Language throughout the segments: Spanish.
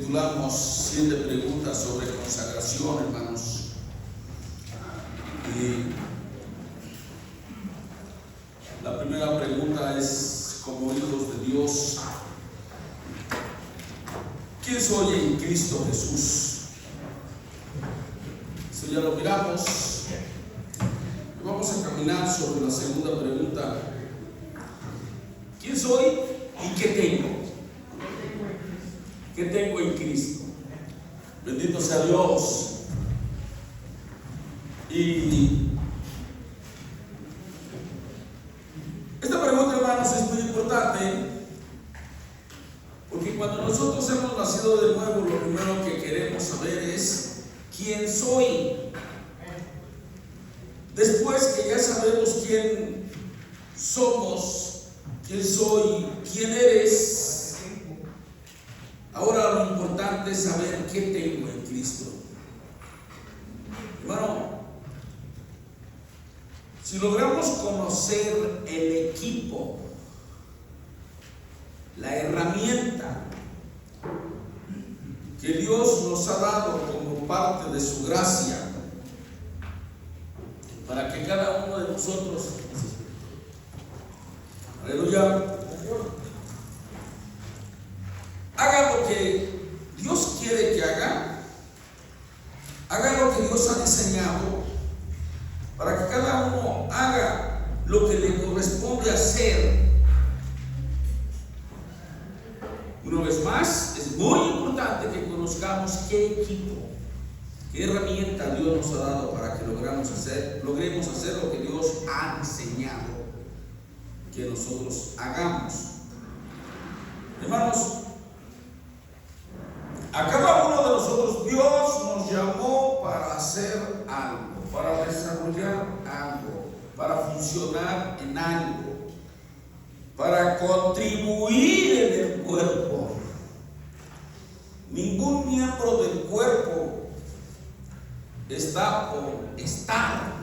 titulamos 7 preguntas sobre consagración, hermanos. Y la primera pregunta es: como hijos de Dios, ¿quién soy en Cristo Jesús? Eso ya lo miramos. Vamos a caminar sobre la segunda pregunta: ¿quién soy y qué tengo? ¿Qué tengo en Cristo? Bendito sea Dios. Y esta pregunta, hermanos, es muy importante, porque cuando nosotros hemos nacido de nuevo, lo primero que queremos saber es quién soy. Después que ya sabemos quién somos, quién soy, quién eres, ahora lo importante es saber qué tengo en Cristo. Hermano, si logramos conocer el equipo, la herramienta que Dios nos ha dado como parte de su gracia, para que cada uno de nosotros, aleluya, haga lo que Dios quiere que haga lo que Dios ha diseñado, para que cada uno haga lo que le corresponde hacer. Una vez más, es muy importante que conozcamos qué equipo, qué herramienta Dios nos ha dado para que logremos hacer lo que Dios ha diseñado que nosotros hagamos. Hermanos, a cada uno de nosotros Dios nos llamó para hacer algo, para desarrollar algo, para funcionar en algo, para contribuir en el cuerpo. Ningún miembro del cuerpo está por estar.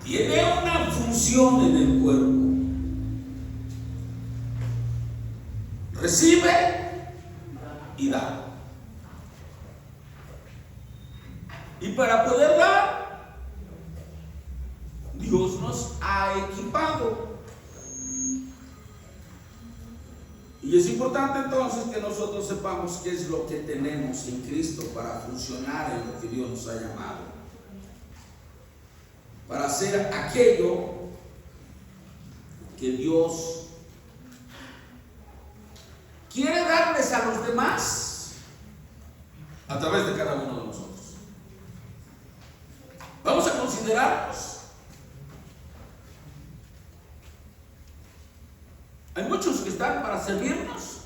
Tiene una función en el cuerpo. Recibe y da. Y para poder dar, Dios nos ha equipado. Y es importante entonces que nosotros sepamos qué es lo que tenemos en Cristo para funcionar en lo que Dios nos ha llamado, para hacer aquello que Dios quiere darles a los demás a través de cada uno de nosotros. Vamos a considerarnos. Hay muchos que están para servirnos,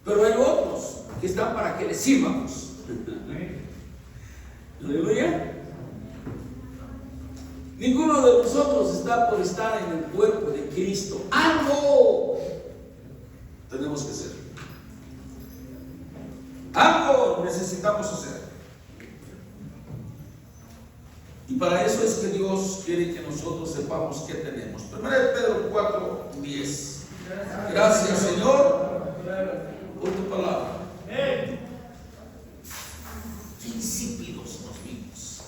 pero hay otros que están para que les sirvamos. Aleluya. Ninguno de nosotros está por estar en el cuerpo de Cristo. Algo tenemos que hacer. Algo necesitamos hacer. Y para eso es que Dios quiere que nosotros sepamos qué tenemos. 1 Pedro 4:10. Gracias, Señor, por tu palabra. Qué insípidos nos vimos.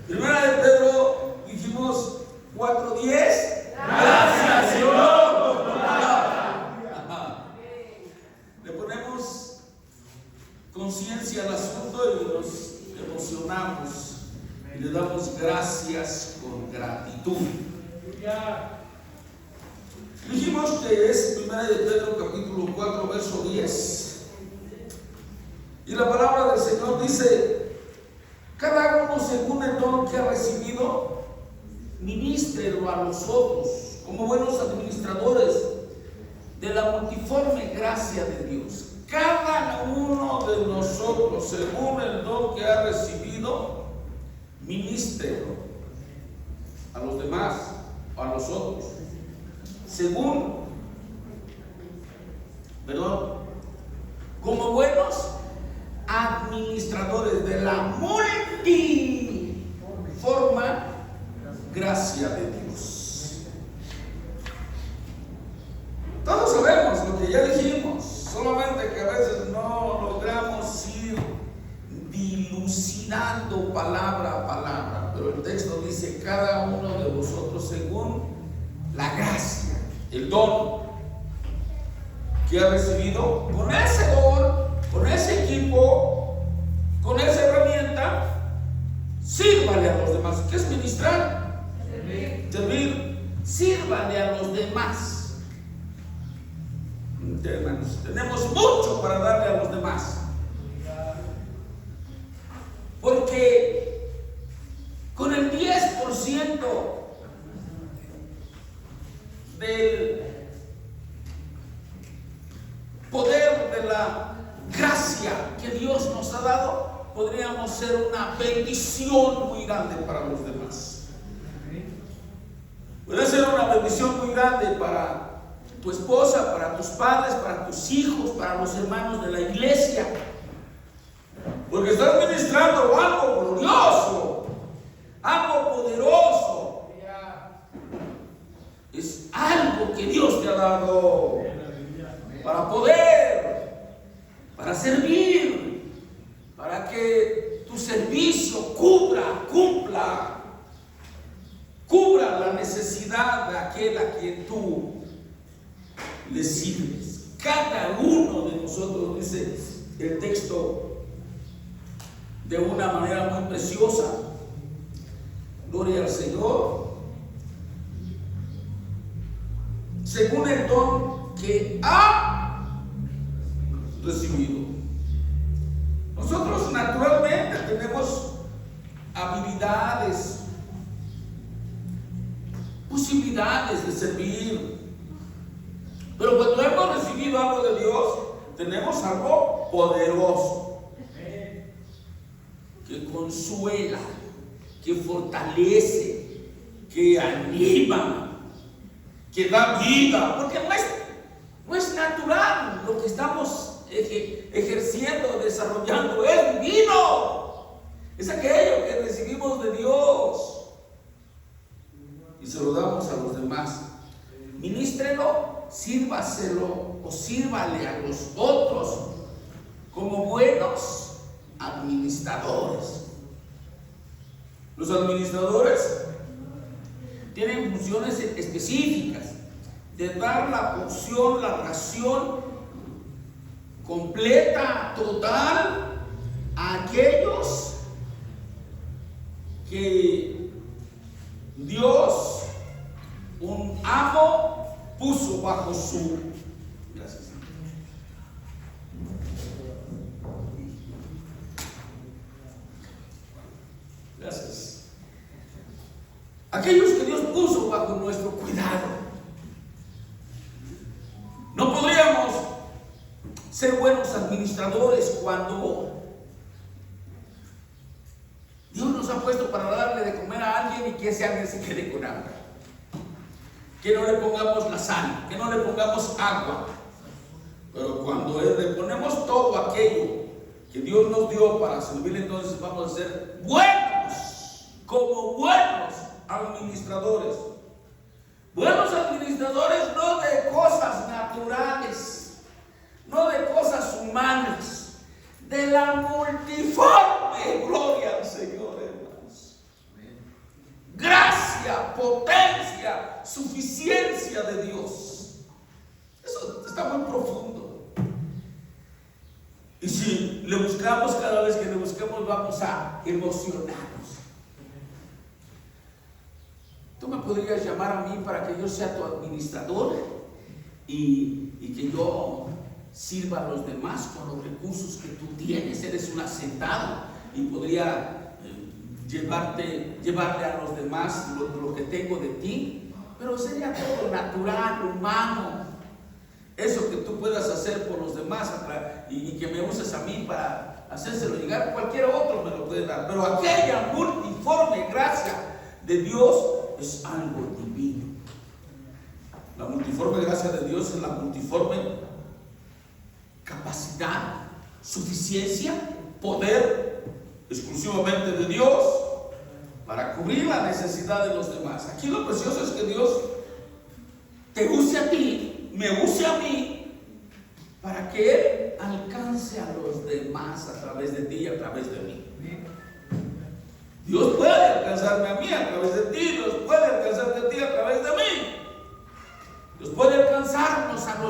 1 Pedro, dijimos 4:10. Gracias, Señor, por tu palabra. Le ponemos conciencia al asunto y nos emocionamos y le damos gracias con gratitud. Dijimos que es 1 Pedro capítulo 4 verso 10, y la palabra del Señor dice: cada uno según el don que ha recibido, ministrelo a los otros como buenos administradores de la multiforme gracia de Dios. Cada uno de nosotros, según el don que ha recibido, ministrelo a los demás, a los otros, como buenos administradores de la multiforme gracia de Dios. el don que ha recibido, con ese don, con ese equipo, con esa herramienta, sírvale a los demás. ¿Qué es ministrar? Servir. Sírvale a los demás. Hermanos, tenemos mucho para darle a los demás. Porque con el 10% del poder de la gracia que Dios nos ha dado, podríamos ser una bendición muy grande para los demás. Puede ser una bendición muy grande para tu esposa, para tus padres, para tus hijos, para los hermanos de la iglesia, porque estás ministrando algo glorioso, algo poderoso. Es algo que Dios te ha dado para poder, para servir, para que tu servicio cumpla la necesidad de aquel a quien tú le sirves. Cada uno de nosotros, dice el texto de una manera muy preciosa, gloria al Señor, según el don que ha recibido. Nosotros naturalmente tenemos habilidades, posibilidades de servir, pero cuando hemos recibido algo de Dios, tenemos algo poderoso que consuela, que fortalece, que anima, que da vida, porque no es natural lo que estamos ejerciendo, desarrollando, es divino, es aquello que recibimos de Dios y se lo damos a los demás. Ministrelo, sírvaselo o sírvale a los otros como buenos administradores. Los administradores tienen funciones específicas de dar la porción, la ración completa, total, a aquellos que Dios, un amo, puso bajo su... Gracias. Gracias. Aquellos que Dios puso bajo nuestro cuidado. No podríamos ser buenos administradores cuando Dios nos ha puesto para darle de comer a alguien y que ese alguien se quede con hambre. Que no le pongamos la sal, que no le pongamos agua. Pero cuando le ponemos todo aquello que Dios nos dio para servirle, entonces vamos a ser buenos, como buenos administradores. Buenos administradores no de cosas naturales, no de cosas humanas, de la multiforme gloria al Señor, hermanos. Gracia, potencia, suficiencia de Dios. Eso está muy profundo. Y si le buscamos, cada vez que le buscamos, vamos a emocionarnos. Tú me podrías llamar a mí para que yo sea tu administrador y que yo sirva a los demás con los recursos que tú tienes. Eres un asentado y podría llevarle a los demás lo que tengo de ti, pero sería todo natural, humano. Eso que tú puedas hacer por los demás y que me uses a mí para hacérselo llegar, cualquier otro me lo puede dar, pero aquella multiforme gracia de Dios es algo divino. La multiforme gracia de Dios es la multiforme capacidad, suficiencia, poder exclusivamente de Dios para cubrir la necesidad de los demás. Aquí lo precioso es que Dios te use a ti, me use a mí, para que Él alcance a los demás a través de ti y a través de mí. Dios puede alcanzarme a mí a través de ti, Dios puede alcanzarte a ti a través de mí. Dios puede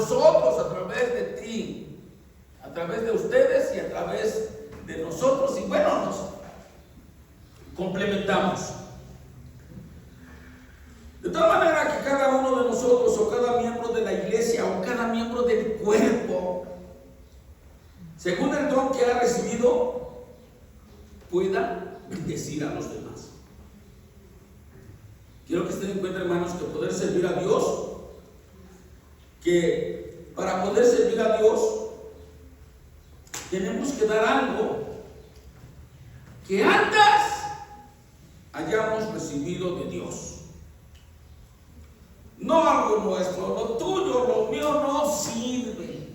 nosotros a través de ti, a través de ustedes y a través de nosotros. Y bueno, nos complementamos. De tal manera que cada uno de nosotros, o cada miembro de la iglesia, o cada miembro del cuerpo, según el don que ha recibido, pueda bendecir a los demás. Quiero que estén en cuenta, hermanos, que poder servir a Dios, que para poder servir a Dios tenemos que dar algo que antes hayamos recibido de Dios. No algo nuestro, lo tuyo, lo mío no sirve.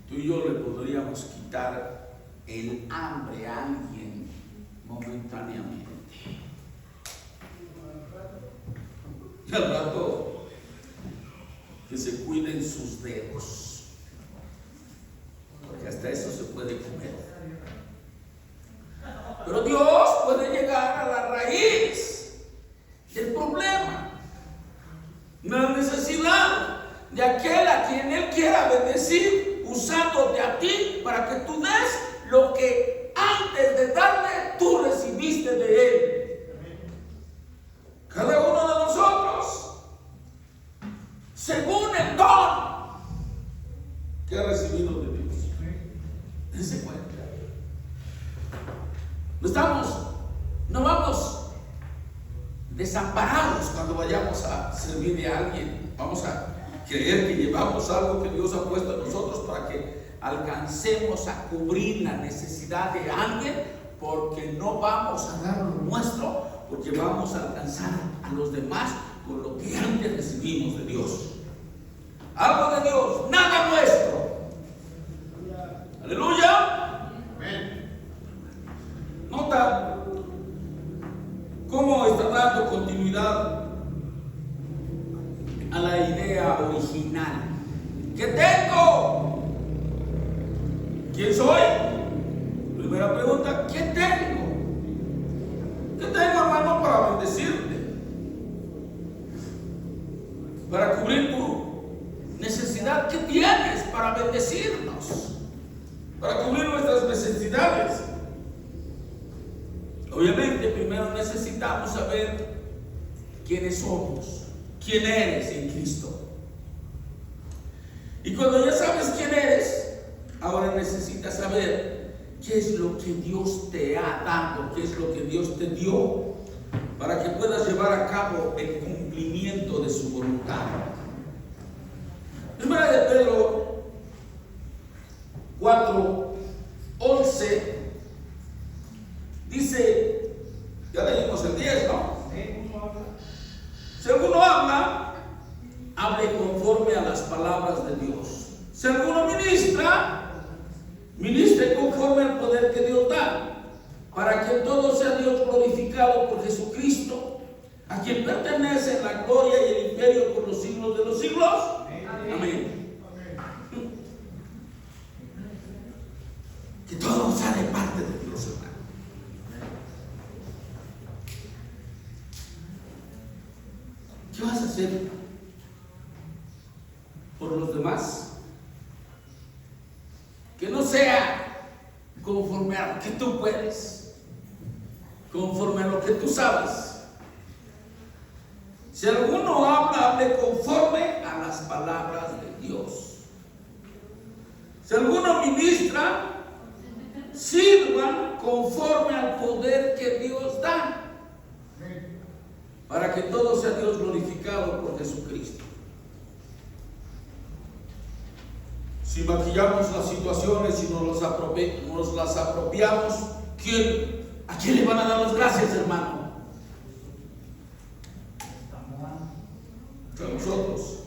Tú y yo le podríamos quitar el hambre a alguien momentáneamente. Y al rato que se cuiden sus dedos, porque hasta eso se puede comer. Pero Dios puede llegar a la raíz del problema, la necesidad de aquel a quien Él quiera bendecir, usándote a ti para que tú des lo que antes de darle tú recibiste de Él. Cada uno de nosotros, según el don que ha recibido de Dios. Dense cuenta. No vamos desamparados cuando vayamos a servirle a alguien. Vamos a creer que llevamos algo que Dios ha puesto en nosotros para que alcancemos a cubrir la necesidad de alguien, porque no vamos a dar lo nuestro, porque vamos a alcanzar a los demás con lo que antes recibimos de Dios. Algo de Dios, nada nuestro. Aleluya. Amén. Nota cómo está dando continuidad a la idea original. ¿Qué tengo? ¿Quién soy? Primera pregunta, ¿qué tengo? ¿Qué tengo, hermano, para bendecirte? Para cubrir tu necesidad. ¿Qué tienes para bendecirnos? Para cubrir nuestras necesidades. Obviamente, primero necesitamos saber quiénes somos, quién eres en Cristo. Y cuando ya sabes quién eres, ahora necesitas saber qué es lo que Dios te ha dado, qué es lo que Dios te dio, para que puedas llevar a cabo el cumplimiento de su voluntad. Primera de Pedro 4:11 dice, ya leímos el 10, ¿no? Si alguno habla, hable conforme a las palabras de Dios. Si alguno ministre conforme al poder que Dios da, para que todo sea Dios glorificado por Jesucristo, a quien pertenece la gloria y el imperio por los siglos de los siglos. Amén. Que todo sea de parte de Dios, hermano. ¿Qué vas a hacer por los demás? Que no sea conforme a lo que tú puedes, conforme a lo que tú sabes. Si alguno habla, hable conforme a las palabras de Dios. Si alguno ministra, sirvan conforme al poder que Dios da, para que todo sea Dios glorificado por Jesucristo. Si maquillamos las situaciones y nos las apropiamos, ¿a quién le van a dar las gracias, hermano? A nosotros.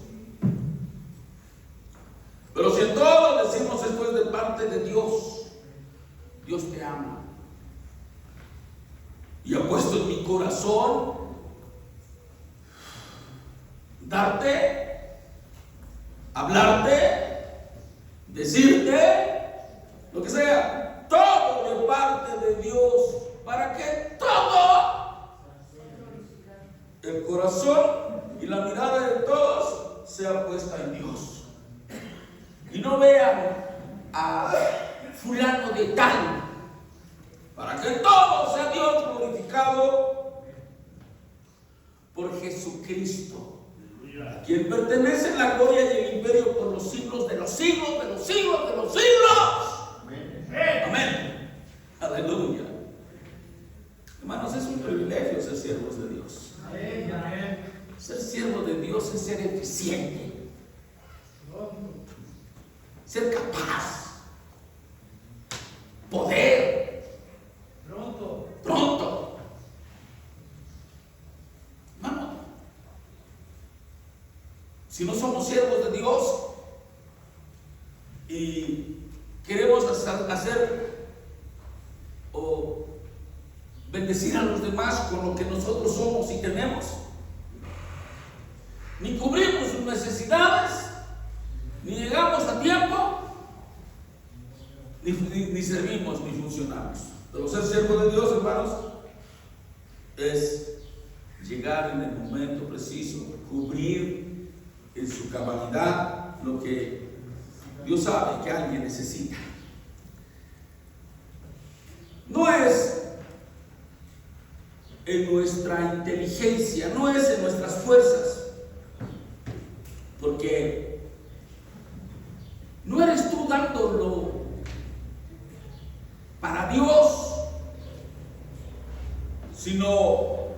Pero si en todo decimos esto es de parte de Dios, Dios te ama y ha puesto en mi corazón darte, hablarte, decirte, lo que sea, todo de parte de Dios, para que todo el corazón y la mirada de todos sea puesta en Dios. Y no vean a fulano de tal, para que todo sea Dios glorificado por Jesucristo, a quien pertenece la gloria y el imperio por los siglos de los siglos, de los siglos, de los siglos. Amén. Amén. Aleluya. Hermanos, es un privilegio ser siervos de Dios. Amén. Ser siervo de Dios es ser eficiente, ser capaz, poder, pronto. Hermano, si no somos siervos de Dios y queremos hacer o bendecir a los demás con lo que nosotros somos y tenemos, ni cubrimos sus necesidades, ni llegamos a tiempo, ni servimos, ni funcionamos. Pero ser siervo de Dios, hermanos, es llegar en el momento preciso, cubrir en su cabalidad lo que Dios sabe que alguien necesita. No es en nuestra inteligencia, no es en nuestras fuerzas, porque no eres tú dándolo para Dios, sino,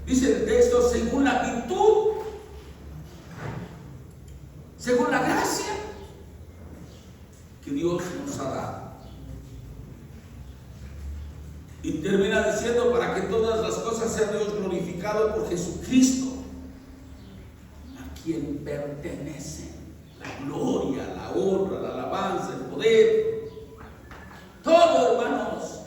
dice el texto, según la virtud, según la gracia que Dios nos ha dado. Y termina diciendo, para que todas las cosas sean Dios glorificado por Jesucristo, a quien pertenece la gloria, la honra, la alabanza, el poder, todo, hermanos.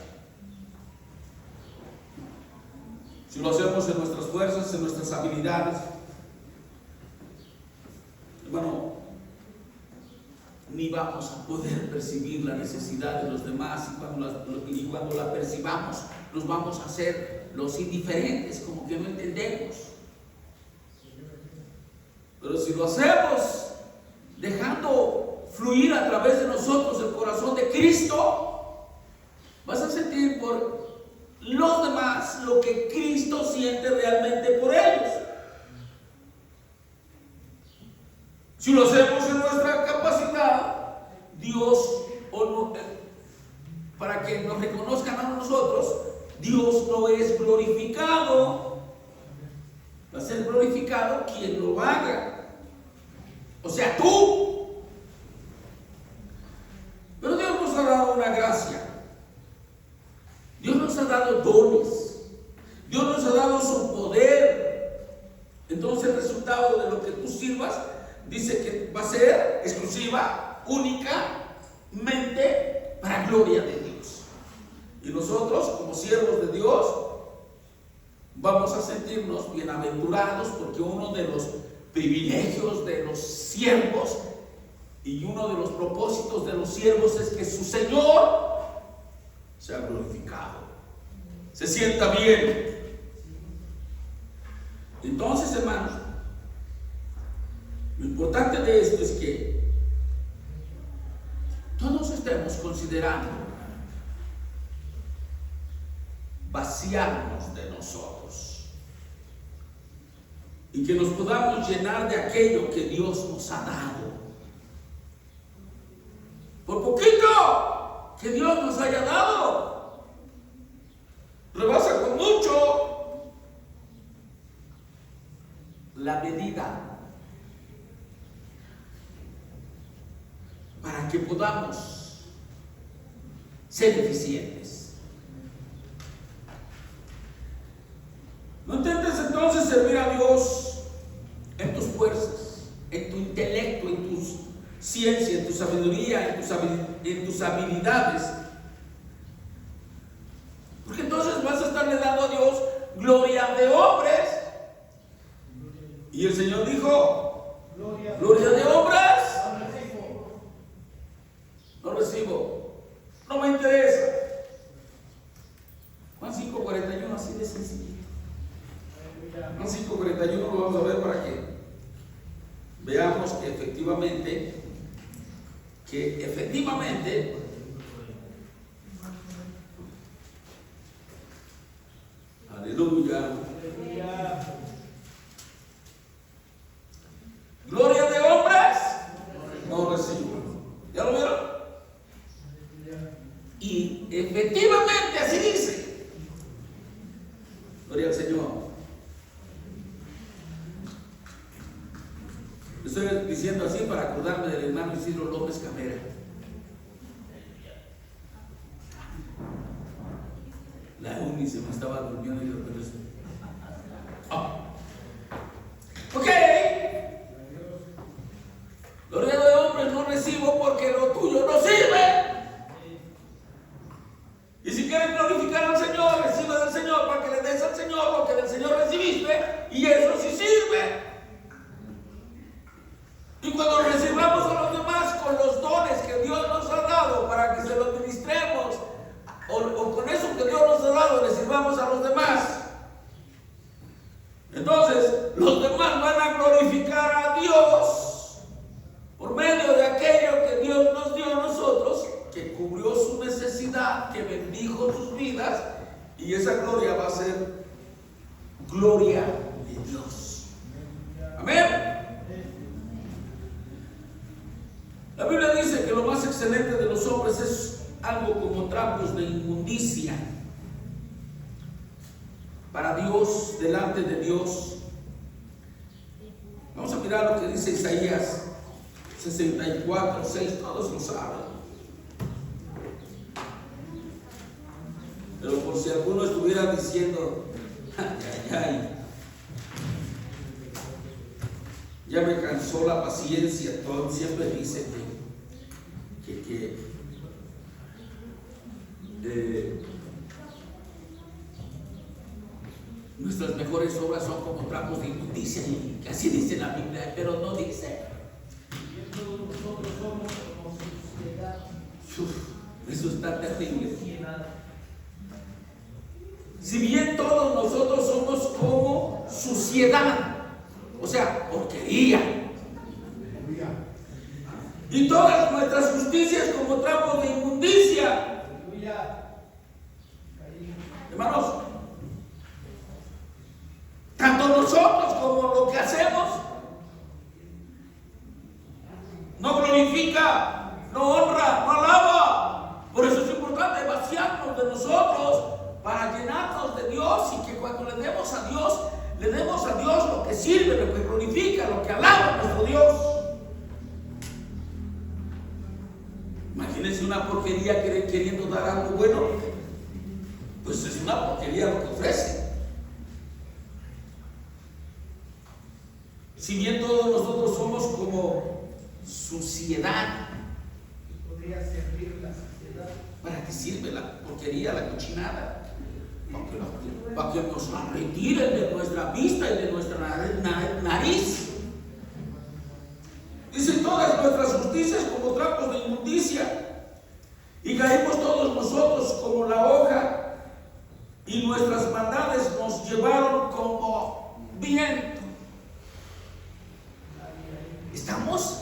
Si lo hacemos en nuestras fuerzas, en nuestras habilidades, hermano, ni vamos a poder percibir la necesidad de los demás, y cuando la percibamos, nos vamos a hacer los indiferentes, como que no entendemos. Pero si lo hacemos dejando fluir a través de nosotros el corazón de Cristo, vas a sentir por los demás lo que Cristo siente realmente por ellos. Si lo hacemos en nuestra capacidad, Dios, para que nos reconozcan a nosotros, Dios no es glorificado. Va a ser glorificado quien lo haga, o sea, tú. Pero Dios nos ha dado una gracia, Dios nos ha dado dones, Dios nos ha dado su poder. Entonces el resultado de lo que tú sirvas, dice que va a ser exclusiva, únicamente para gloria de Dios. Y nosotros, como siervos de Dios, vamos a sentirnos bienaventurados, porque uno de los privilegios de los siervos y uno de los propósitos de los siervos es que su Señor sea glorificado, se sienta bien. Entonces, hermanos, lo importante de esto es que todos estemos considerando vaciarnos de nosotros y que nos podamos llenar de aquello que Dios nos ha dado. Por poquito que Dios nos haya dado, rebasa con mucho la medida, para que podamos ser eficientes. No intentes entonces servir a Dios en tus fuerzas, en tu intelecto, en tu ciencia, en tu sabiduría, en tus habilidades, porque entonces vas a estarle dando a Dios gloria de hombres. Y el Señor dijo: gloria de hombres no recibo, no me interesa. Juan 5:41, así de sencillo. Juan 5:41 lo vamos a ver para que veamos que efectivamente, aleluya, gloria de hombres no recibo. ¿Ya lo vieron? Y efectivamente así dice. Gloria al Señor. Estoy diciendo así para acordarme del hermano Isidro López Camera. La uni se me estaba durmiendo y yo, pero eso. Ok. Gloria de hombres no recibo porque lo tuyo no sirve. Y si quieren glorificar al Señor, recibe del Señor para que le des al Señor lo que del Señor recibiste, y eso sí sirve. Y cuando recibamos a los demás con los dones que Dios nos ha dado para que se los ministremos, o con eso que Dios nos ha dado, le sirvamos a los demás, entonces los demás van a glorificar a Dios por medio de aquello que Dios nos dio a nosotros, que cubrió su necesidad, que bendijo sus vidas, y esa gloria va a ser gloria de Dios. Amén. La Biblia dice que lo más excelente de los hombres es algo como trapos de inmundicia para Dios, delante de Dios. Vamos a mirar lo que dice Isaías 64:6, todos lo saben. Pero por si alguno estuviera diciendo, ay, ya me cansó la paciencia, todo siempre dice que nuestras mejores obras son como trapos de inmundicia, y que así dice la Biblia, pero no dice. Nosotros somos como suciedad. Eso está terrible. Si bien todos nosotros somos como suciedad, o sea, porquería, y todas nuestras justicias como trapos de inmundicia. Hermanos, tanto nosotros como lo que hacemos no glorifica, no honra, no alaba. Por eso es importante vaciarnos de nosotros para llenarnos de Dios, y que cuando le demos a Dios lo que sirve, lo que glorifica, lo que alaba a nuestro Dios. Imagínense una porquería queriendo dar algo bueno. Pues es una porquería lo que ofrece. Si bien todos nosotros somos como suciedad, podría servir la suciedad. ¿Para qué sirve la porquería, la cochinada? Para que nos la retiren de nuestra vista y de nuestra nariz. Dice, todas nuestras justicias como trapos de inmundicia, y caímos todos nosotros como la hoja, y nuestras maldades nos llevaron como viento. Estamos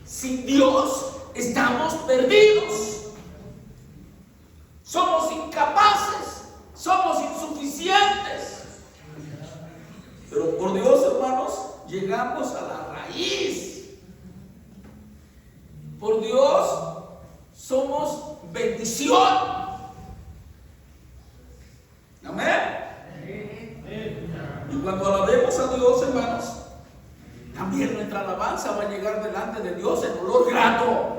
sin Dios, estamos perdidos. Somos incapaces, somos insuficientes. Pero por Dios, hermanos, llegamos a la raíz. Por Dios somos bendición. Amén. Y cuando alabemos a Dios, hermanos, también nuestra alabanza va a llegar delante de Dios en olor grato.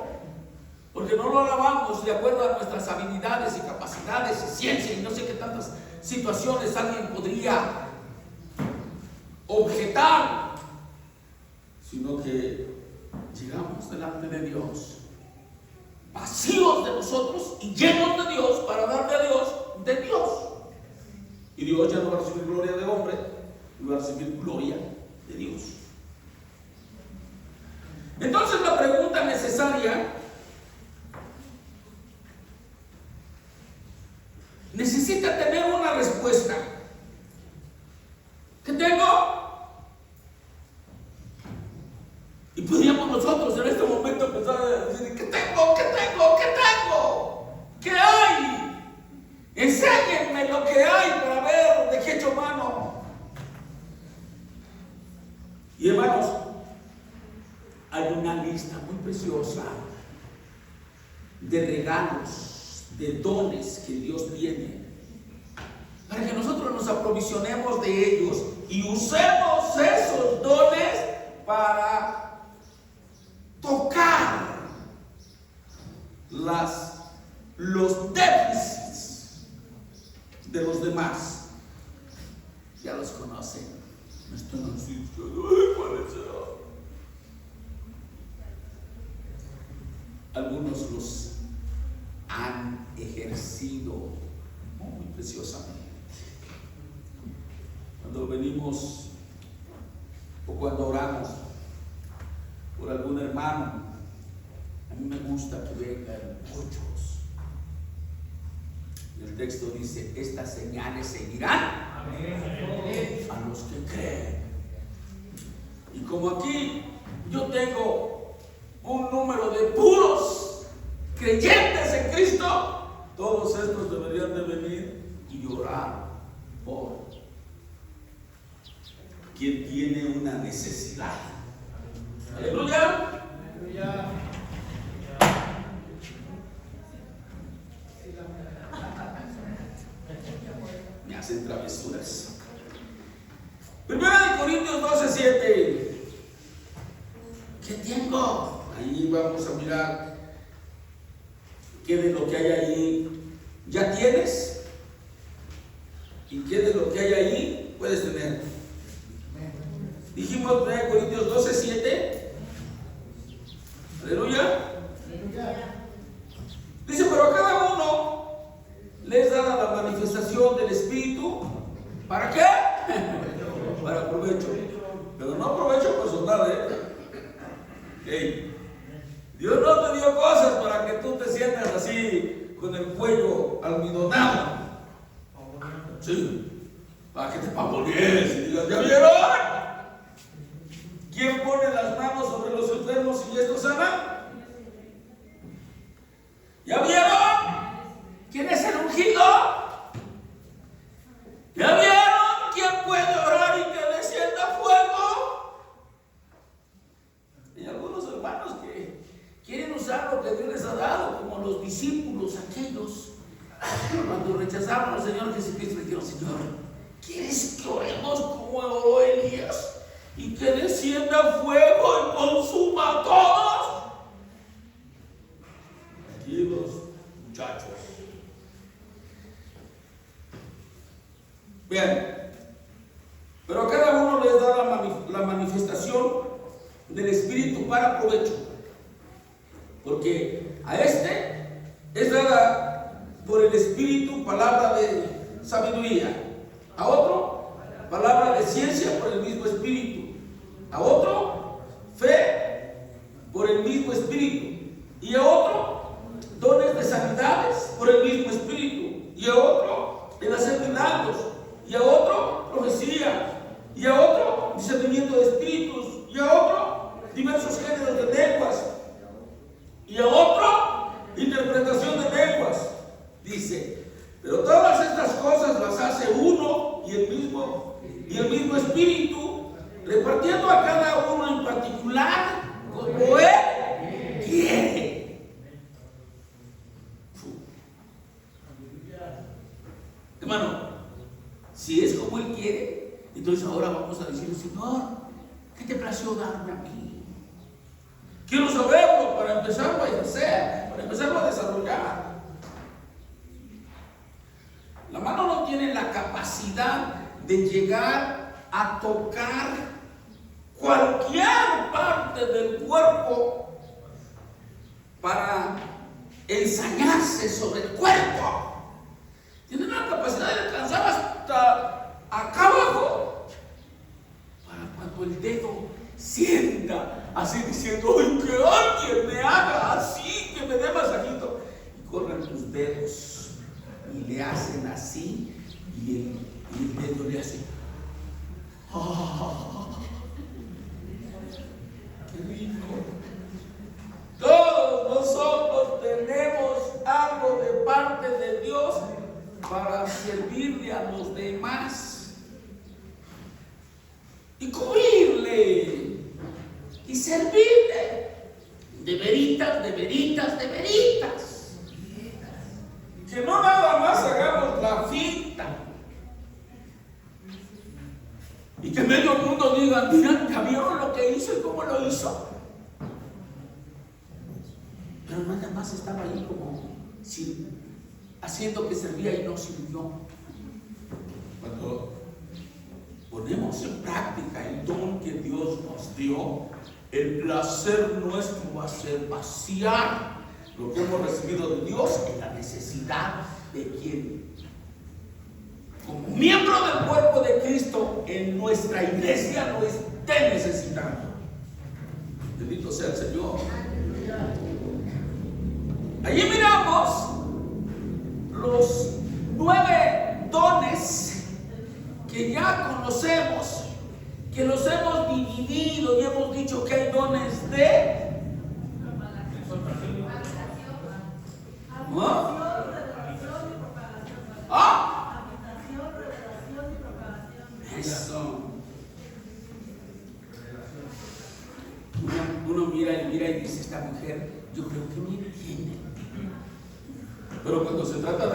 Porque no lo alabamos de acuerdo a nuestras habilidades y capacidades y ciencia y no sé qué tantas situaciones alguien podría objetar, sino que llegamos delante de Dios vacíos de nosotros y llenos de Dios para darle a Dios de Dios. Y Dios ya no va a recibir gloria de hombre, va a recibir gloria de Dios. Entonces la pregunta necesaria necesita tener una respuesta. ¿Qué tengo? nosotros en este momento pensar y decir, ¿qué tengo? ¿Qué tengo? ¿Qué tengo? ¿Qué hay? Enséñenme lo que hay para ver de qué hecho mano. Y hermanos, hay una lista muy preciosa de regalos, de dones que Dios tiene para que nosotros nos aprovisionemos de ellos y usemos esos dones para tocar los déficits de los demás. Ya los conocen. Están así, ¿cuál será? Algunos los han ejercido muy preciosamente. Cuando venimos o cuando oramos por algún hermano, a mí me gusta que vengan muchos. El texto dice, estas señales seguirán a los que creen. Y como aquí yo tengo un número de puros creyentes en Cristo, todos estos deberían de venir y orar por quien tiene una necesidad. Aleluya. Aleluya. Me hacen travesuras. Primera de Corintios 12:7. ¿Qué tengo? Ahí vamos a mirar qué de lo que hay allí ya tienes y qué de lo que hay allí puedes tener. Dijimos 1 Corintios 12:7. Aleluya. Dice, pero a cada uno les da la manifestación del Espíritu. ¿Para qué? Para provecho. Pero no provecho personal, Hey. Dios no te dio cosas para que tú te sientas así con el cuello almidonado. Sí. Para que te pavonees y digas, ¿ya vieron? ¿Quién pone las manos sobre los enfermos y estos sanan? ¿Ya vieron? ¿Quién es el ungido? ¿Ya vieron? ¿Quién puede orar y que descienda fuego? Hay algunos hermanos que quieren usar lo que Dios les ha dado, como los discípulos aquellos, cuando rechazaron al Señor Jesucristo, le dijeron, Señor, ¿quieres que oremos como oró Elías? Y que descienda fuego y consuma a todos. Aquí los muchachos. Bien, pero a cada uno les da la manifestación del Espíritu para provecho, porque a este es dada por el Espíritu palabra de sabiduría, a otro palabra de ciencia por el mismo Espíritu, a otro fe por el mismo Espíritu, y a otro dones de sanidades por el mismo Espíritu, y a otro el hacer milagros, y a otro profecía, y a otro discernimiento de espíritus, y a otro diversos géneros de lenguas, y a otro interpretación de lenguas. Dice, pero todas estas cosas las hace uno y el mismo Espíritu, repartiendo a cada uno en particular como Él quiere. Hermano, si es como Él quiere, entonces ahora vamos a decir, Señor, ¿qué te plació darme aquí? Quiero saberlo para empezarlo a ejercer, para empezarlo a desarrollar. La mano no tiene la capacidad de llegar a tocar cualquier parte del cuerpo para ensañarse sobre el cuerpo. Tiene la capacidad de alcanzar hasta acá abajo, para cuando el dedo sienta así diciendo, ¡ay, que alguien me haga así, que me dé masajito! Y corren tus dedos y le hacen así, y el dedo le hace, ¡ah! ¡Qué rico! a los demás y cubrirle y servirle de veritas, de veritas, de veritas. Que no nada más hagamos la finta y que medio mundo diga: mira, ¿ya vieron lo que hizo y cómo lo hizo? Pero nada más estaba ahí como haciendo que servía y no sirvió. Cuando ponemos en práctica el don que Dios nos dio, el placer nuestro va a ser vaciar lo que hemos recibido de Dios en la necesidad de quien, como miembro del cuerpo de Cristo, en nuestra iglesia lo esté necesitando. Bendito sea el Señor. Allí miramos los 9 dones que ya conocemos, que los hemos dividido y hemos dicho que hay dones de eso. Uno mira y dice: esta mujer, yo creo que me entiende. Pero cuando se trata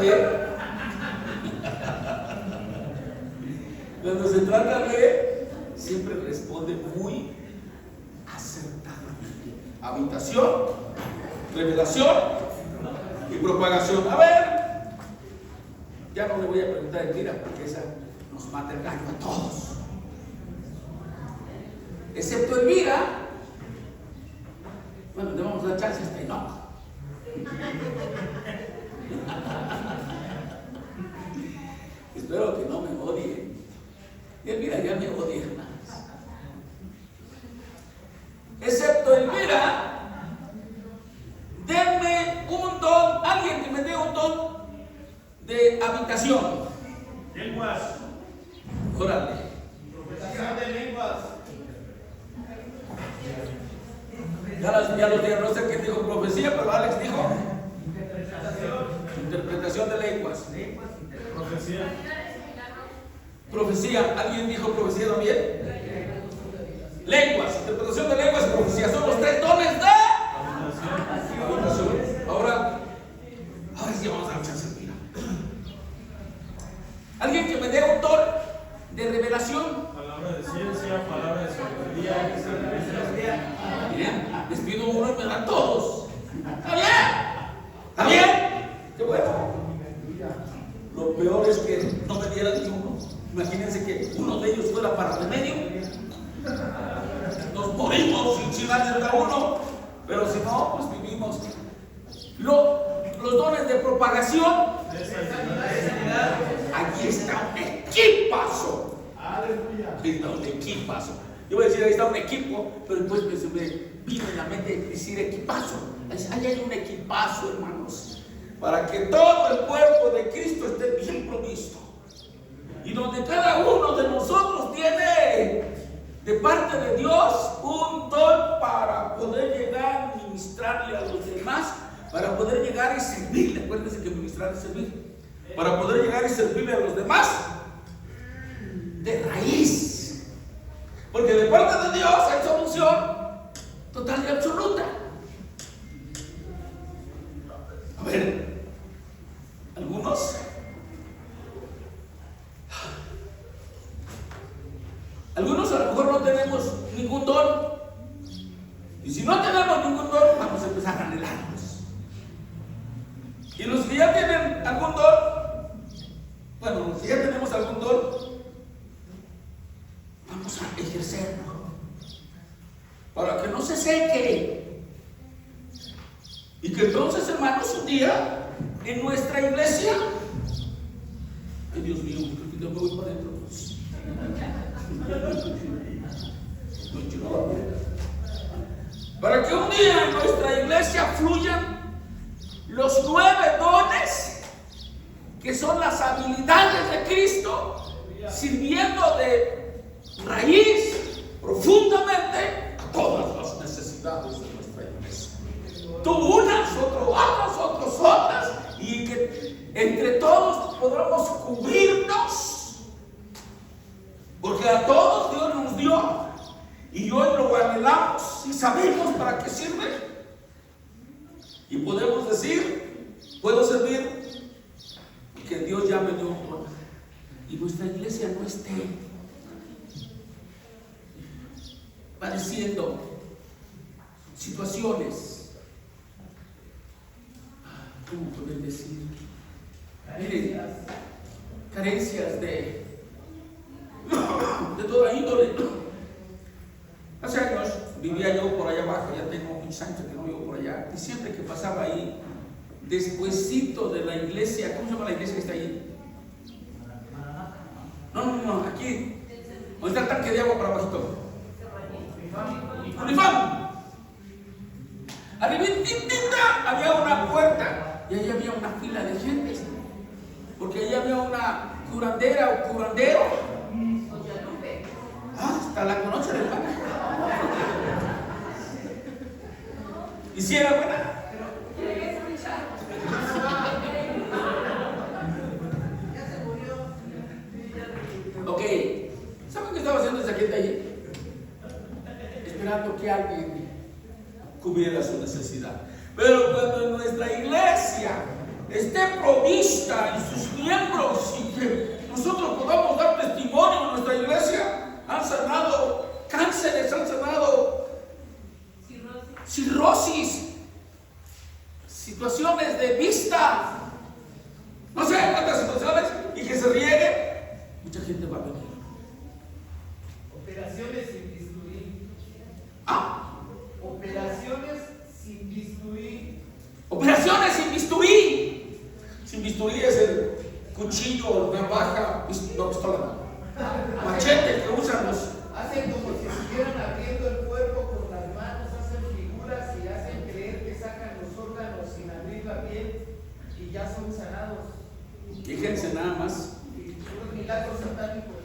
de siempre responde muy acertadamente. Habitación, revelación y propagación. A ver, ya no le voy a preguntar a Elvira, porque esa nos mata el gallo a todos. Excepto Elvira. Bueno, le vamos a dar chance hasta Enoch. Espero que no me odien. Y Elvira ya me odia más. Excepto Elvira, denme un don, alguien que me dé un don de habitación. Lenguas. Órale. Profesión de lenguas. Ya los días, no sé qué dijo profecía, pero Alex dijo interpretación de lenguas. Profecía. Profecía, ¿alguien dijo profecía también? Lenguas, interpretación de lenguas y profecía son los 3 dones de habitación. Ahora sí vamos a dar chance. Mira, alguien que me dé un don de revelación. Palabra de ciencia, palabra de sabiduría. Miren, les pido uno y me dan todos. ¿Está bien? ¿Está bien? Qué bueno. Lo peor es que no me dieran ni uno. Imagínense que uno de ellos fuera para remedio. Nos morimos sin darle a uno. Pero si no, pues vivimos. Los dones de propagación. Aquí está un equipazo. Aquí está un equipazo. Yo voy a decir, ahí está un equipo, pero después me vino en la mente decir equipazo. Ahí hay un equipazo, hermanos, para que todo el cuerpo de Cristo esté bien provisto. Y donde cada uno de nosotros tiene de parte de Dios un don para poder llegar a ministrarle a los demás, para poder llegar y servirle. Acuérdense que ministrar es servir. Para poder llegar y servirle a los demás de raíz. Porque de parte de Dios hay solución total y absoluta. A ver, algunos a lo mejor no tenemos ningún don. Y si no tenemos ningún don, vamos a empezar a anhelarnos. Y los que ya tienen algún don, bueno, si ya tenemos algún don, vamos a ejercerlo para que no se seque. Y que entonces, hermanos, un día en nuestra iglesia, ay Dios mío, yo me voy para adentro. Para que un día en nuestra iglesia fluyan los 9 dones que son las habilidades de Cristo, sirviendo de raíz profundamente a todas las necesidades de nuestra iglesia. Tú unas, otros otras, y que entre todos podamos cubrirnos sabemos para qué sirve. Y podemos decir, puedo servir que Dios ya me dio un don. Y nuestra iglesia no esté padeciendo situaciones, ¿cómo poder decir? Miren, carencias de toda índole. Hace años vivía yo por allá abajo, ya tengo muchos años que no vivo por allá, y siempre que pasaba ahí, despuesito de la iglesia, ¿cómo se llama la iglesia que está ahí? No, aquí, donde está el tanque de agua para abajito. Unifam. Arribitita había una puerta y ahí había una fila de gente, porque ahí había una curandera o curandero. Hasta la conoce de hermana. ¿Y si era buena? Ok, ¿saben qué estaba haciendo esa gente allí? Esperando que alguien cubriera su necesidad. Pero cuando en nuestra iglesia esté provista y sus miembros, y que nosotros podamos dar testimonio en nuestra iglesia, han sanado cánceres, han sanado cirrosis, situaciones de vista, no sé cuántas situaciones, y que se riegue, mucha gente va a venir. Operaciones sin bisturí. Operaciones sin bisturí. Operaciones sin bisturí. Sin bisturí es el cuchillo, navaja, no, pistola, machete que usan los. Hacen como si estuvieran abriendo el cuerpo con las manos, hacen figuras y hacen creer que sacan los órganos sin abrir la piel y ya son sanados. Fíjense nada más. Y unos milagros satánicos.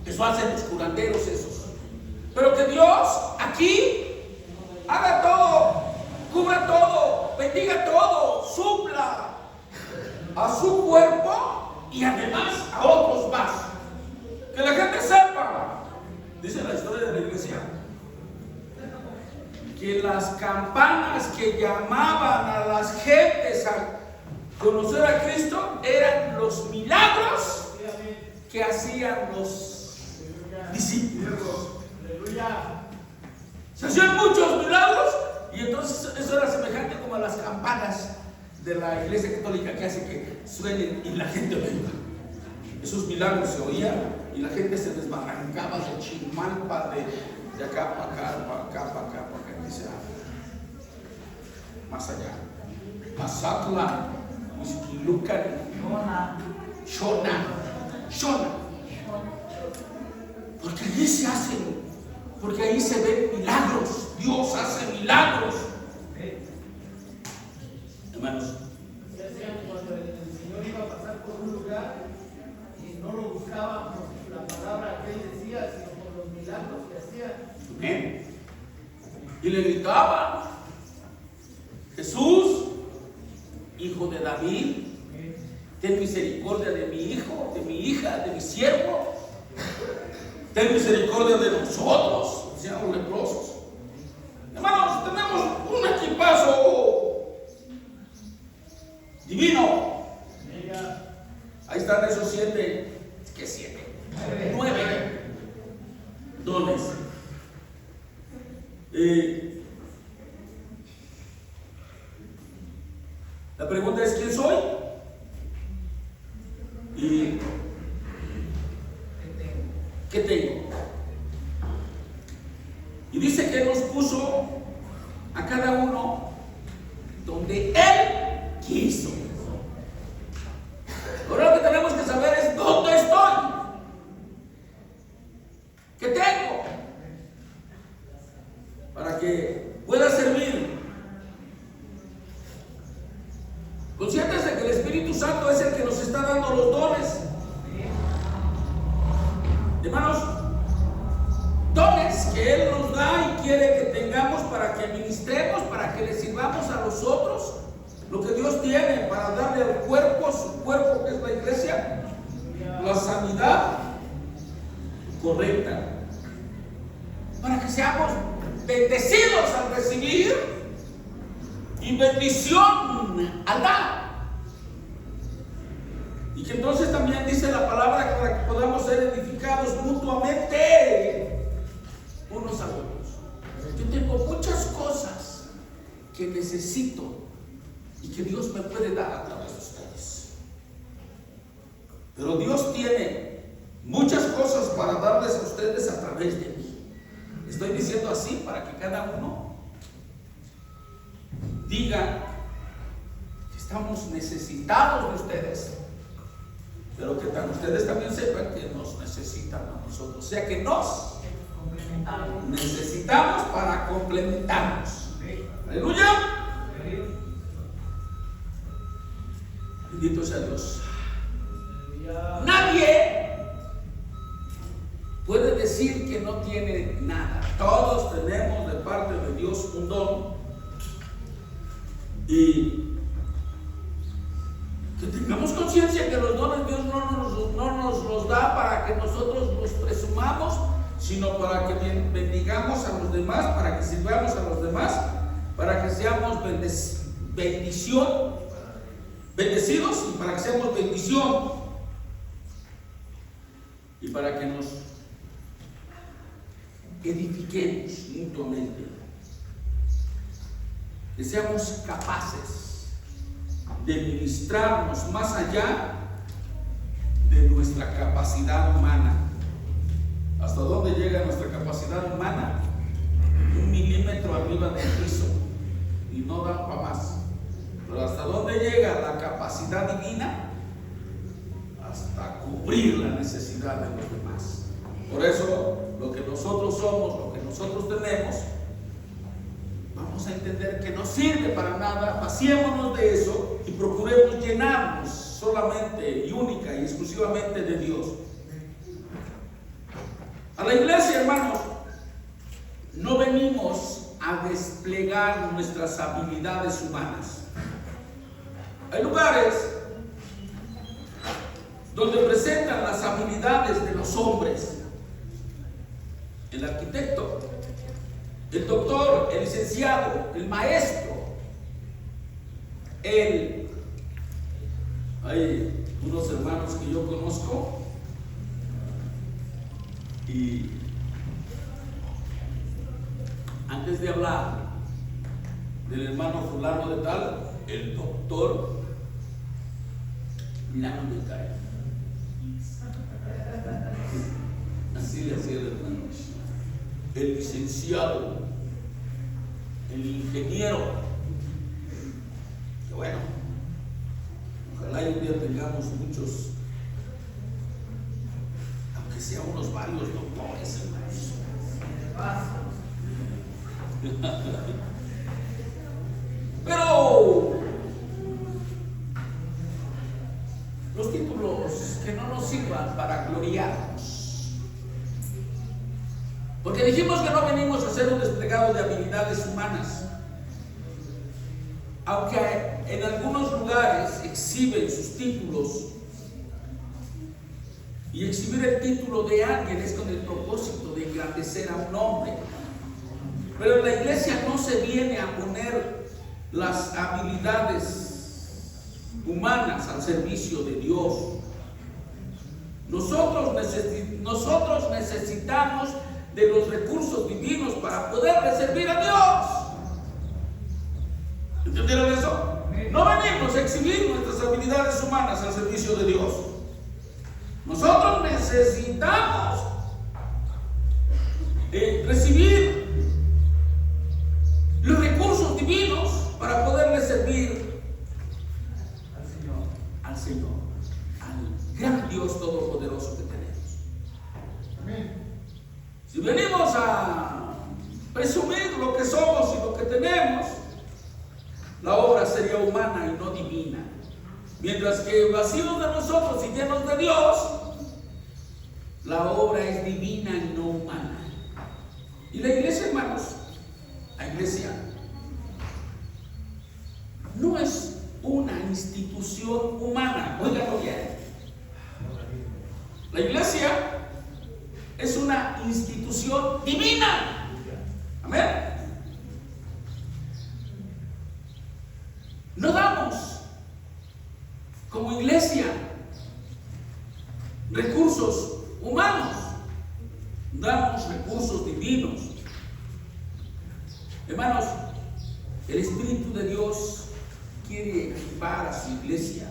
Eso hacen los curanderos esos. Pero que Dios aquí haga todo, cubra todo, bendiga todo, supla a su cuerpo y además a otros más. Que la gente sepa, dice la historia de la iglesia, que las campanas que llamaban a las gentes a conocer a Cristo eran los milagros que hacían los discípulos. Se hacían muchos milagros y entonces eso era semejante como a las campanas de la iglesia católica que hace que suenen y la gente venga. Esos milagros se oían y la gente se desbarrancaba de Chimalpa, de acá para acá, para acá, para acá, para acá, dice, más allá. Mazatlán, Huizquilucan, Shona. Porque allí se hacen, porque ahí se ven milagros. Dios hace milagros. Hermanos, ¿Qué hacían cuando el Señor iba a pasar por un lugar y no lo buscaban por la palabra que él decía, sino por los milagros que hacía? amén. Y le gritaban, Jesús, hijo de David, ten misericordia de mi hijo, de mi hija, de mi siervo. Ten misericordia de nosotros, decían los leprosos. Hermanos, tenemos un equipazo divino. Ahí están esos 7, ¿qué 7? 9 dones. La pregunta es, ¿quién soy? Y ¿qué tengo? Y dice que nos puso a cada uno donde Él quiso. Ahora lo que tenemos que saber es dónde estoy. ¿Qué tengo? Para que pueda servir. Conscientes de que el Espíritu Santo es el que nos está dando los dones. Hermanos, dones que Él nos da y quiere que tengamos para que ministremos, para que le sirvamos a los otros lo que Dios tiene para darle al cuerpo, su cuerpo que es la iglesia, la sanidad correcta, para que seamos bendecidos al recibir y bendición al dar. Y que entonces también dice la palabra para que podamos ser edificados mutuamente unos a otros. Yo tengo muchas cosas que necesito y que Dios me puede dar a través de ustedes. Pero Dios tiene muchas cosas para darles a ustedes a través de mí. Estoy diciendo así para que cada uno diga que estamos necesitados de ustedes, pero que ustedes también sepan que nos necesitan a nosotros. O sea que nos necesitamos para complementarnos. Aleluya. Bendito sea Dios. Nadie puede decir que no tiene nada. Todos tenemos de parte de Dios un don. Y que tengamos conciencia que los dones Dios no nos los da para que nosotros los presumamos, sino para que bendigamos a los demás, para que sirvamos a los demás, para que seamos bendecidos y para que seamos bendición y para que nos edifiquemos mutuamente, que seamos capaces de ministrarnos más allá de nuestra capacidad humana. ¿Hasta dónde llega nuestra capacidad humana? 1 milímetro arriba del piso y no da para más. Pero ¿hasta dónde llega la capacidad divina? Hasta cubrir la necesidad de los demás. Por eso, lo que nosotros somos, lo que nosotros tenemos, vamos a entender que no sirve para nada. Vaciémonos de eso y procuremos llenarnos solamente y única y exclusivamente de Dios. A la iglesia, hermanos, no venimos a desplegar nuestras habilidades humanas. Hay lugares donde presentan las habilidades de los hombres. El arquitecto, el doctor, el licenciado, el maestro, hay unos hermanos que yo conozco y antes de hablar del hermano fulano de tal, el doctor, mira, no me cae. Así le hacía el hermano. El licenciado, el ingeniero. Que bueno, ojalá un día tengamos muchos, aunque sea unos varios doctores, hermanos. Pero los títulos que no nos sirvan para gloriarnos. Porque dijimos que no venimos a hacer un desplegado de habilidades humanas. Aunque en algunos lugares exhiben sus títulos, y exhibir el título de alguien es con el propósito de engrandecer a un hombre. Pero en la iglesia no se viene a poner las habilidades humanas al servicio de Dios. Nosotros necesitamos de los recursos divinos para poderle servir a Dios. ¿Entendieron eso? No venimos a exhibir nuestras habilidades humanas al servicio de Dios. Nosotros necesitamos recibir los recursos divinos para poderle servir al Señor, al gran Dios todopoderoso que tenemos. Amén. Si venimos a presumir lo que somos y lo que tenemos, la obra sería humana y no divina. Mientras que vacíos de nosotros y llenos de Dios, la obra es divina y no humana. Y la iglesia, hermanos, la iglesia no es una institución humana. Óiganlo bien. La iglesia es una institución divina. Amén. recursos divinos. Hermanos, el Espíritu de Dios quiere equipar a su iglesia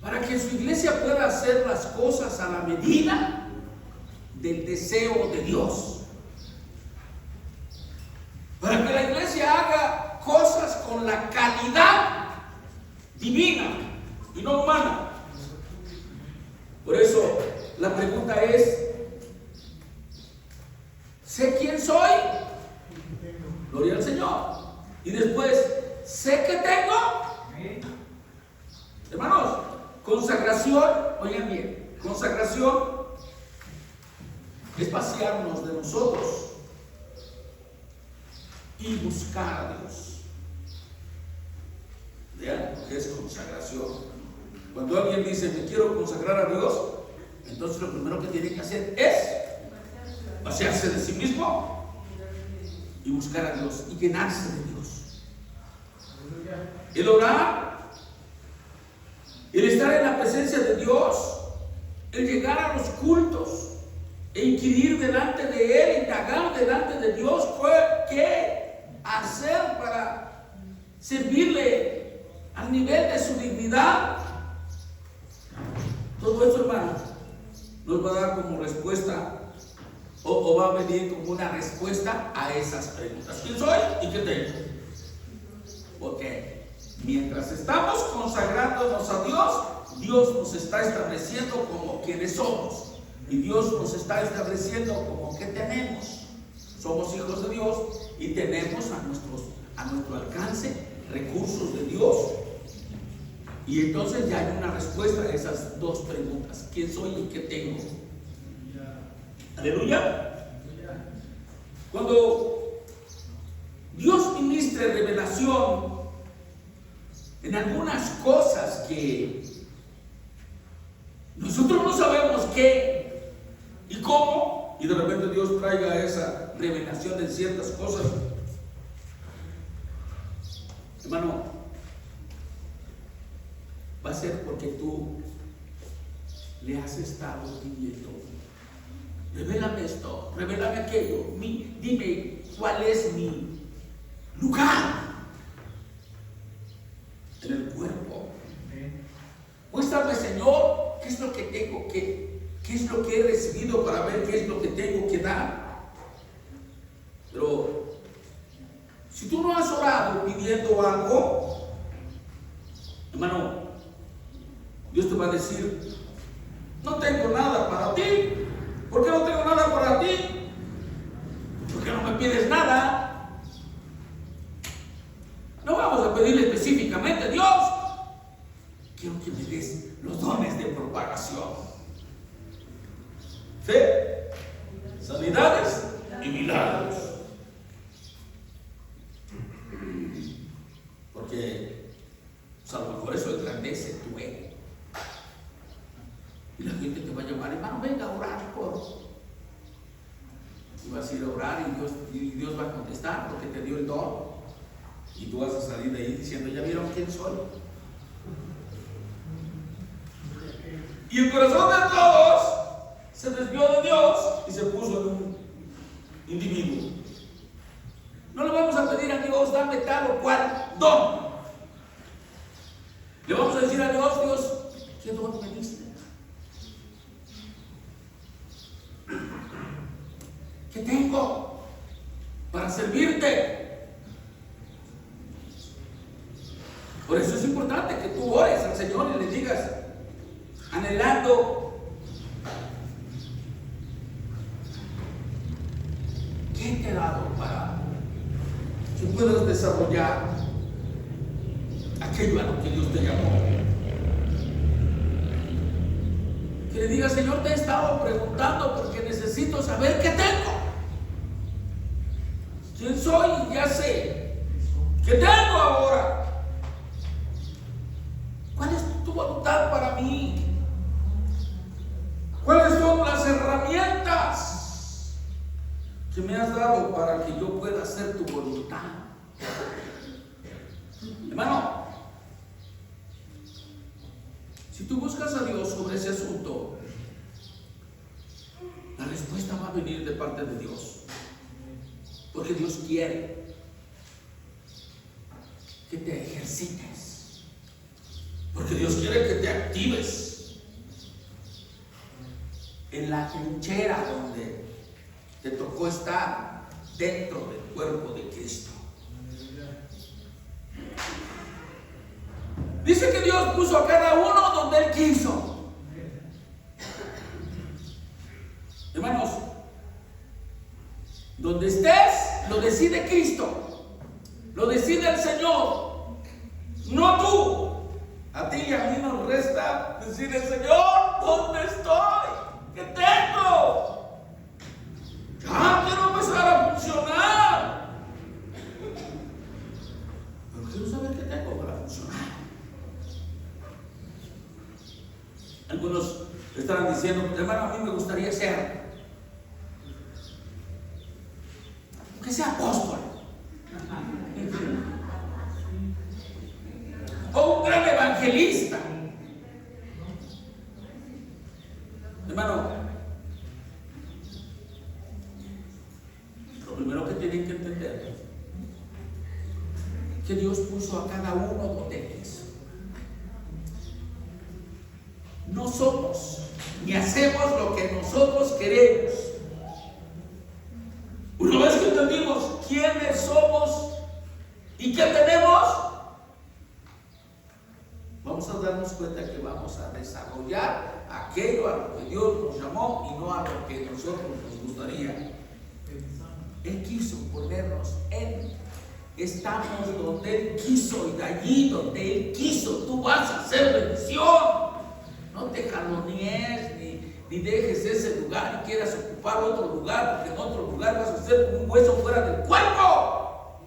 para que su iglesia pueda hacer las cosas a la medida del deseo de Dios. Para que la iglesia haga cosas con la calidad divina y no humana. Por eso la pregunta es: ¿sé quién soy? Gloria al Señor. Y después, ¿sé qué tengo? Hermanos, consagración, oigan bien, consagración es vaciarnos de nosotros y buscar a Dios. Vean lo que es consagración. Cuando alguien dice, me quiero consagrar a Dios, entonces lo primero que tiene que hacer es vaciarse de sí mismo y buscar a Dios y llenarse de Dios. El orar, el estar en la presencia de Dios, el llegar a los cultos e inquirir delante de Él, indagar delante de Dios qué hacer para servirle al nivel de su dignidad. Todo esto, hermano, nos va a dar como respuesta o va a venir como una respuesta a esas preguntas. ¿Quién soy y qué tengo? Porque mientras estamos consagrándonos a Dios, Dios nos está estableciendo como quienes somos. Y Dios nos está estableciendo como que tenemos. Somos hijos de Dios y tenemos a nuestro alcance recursos de Dios. Y entonces ya hay una respuesta a esas dos preguntas: ¿quién soy y qué tengo? Aleluya. Cuando Dios ministre revelación en algunas cosas que nosotros no sabemos qué y cómo, y de repente Dios traiga esa revelación en ciertas cosas, hermano, va a ser porque tú le has estado pidiendo: revélame esto, revélame aquello, dime cuál es mi lugar en el cuerpo. Muéstrame, Señor, qué es lo que tengo, qué es lo que he recibido, para ver qué es lo que tengo que dar. Pero si tú no has orado pidiendo algo, hermano, Dios te va a decir: no tengo nada para ti. ¿Por qué no tengo nada para ti? ¿Por qué no me pides nada? No vamos a pedirle específicamente: Dios, quiero que me des los dones de propagación, fe, sanidades y milagros. Porque pues, a lo mejor eso engrandece tu ego. Y la gente te va a llamar: hermano, venga a orar por. Y vas a ir a orar y Dios va a contestar porque te dio el don. Y tú vas a salir de ahí diciendo: ¿ya vieron quién soy? Y el corazón de todos se desvió de Dios y se puso en un individuo. No le vamos a pedir a Dios: dame tal o cual don. Le vamos a decir a Dios: Dios, ¿qué don me diste? ¿Qué tengo para servirte? Por eso es importante que tú ores al Señor y le digas, anhelando: ¿qué te he dado para que puedas desarrollar aquello a lo que Dios te llamó? Que le digas: Señor, te he estado preguntando porque necesito saber qué tengo. ¿Quién soy? Ya sé. ¿Qué tengo ahora? ¿Cuál es tu voluntad para mí? ¿Cuáles son las herramientas que me has dado para que yo pueda hacer tu voluntad? Hermano, si tú buscas a Dios sobre ese asunto, a venir de parte de Dios. Porque Dios quiere que te ejercites. Porque Dios quiere que te actives en la trinchera donde te tocó estar, dentro del cuerpo de Cristo. Dice que Dios puso a cada uno donde Él quiso. Hermanos, donde estés, lo decide Cristo, lo decide el Señor, no tú. A ti y a mí nos resta decirle: Señor, ¿dónde estoy? ¿Qué tengo? Ya quiero empezar a funcionar, pero quiero saber qué tengo para funcionar. Algunos estarán diciendo: hermano, a mí me gustaría ser, que sea apóstol, o un gran evangelista. Hermano, lo primero que tienen que entender es que Dios puso a cada uno donde quiso. No somos ni hacemos lo que nosotros queremos. Una vez que entendimos quiénes somos y qué tenemos, vamos a darnos cuenta que vamos a desarrollar aquello a lo que Dios nos llamó y no a lo que nosotros nos gustaría. Él quiso ponernos en, estamos donde Él quiso, y de allí donde Él quiso tú vas a hacer bendición. No te jalonees ni dejes ese lugar y quieras ocupar otro lugar, porque en otro lugar vas a ser un hueso fuera del cuerpo.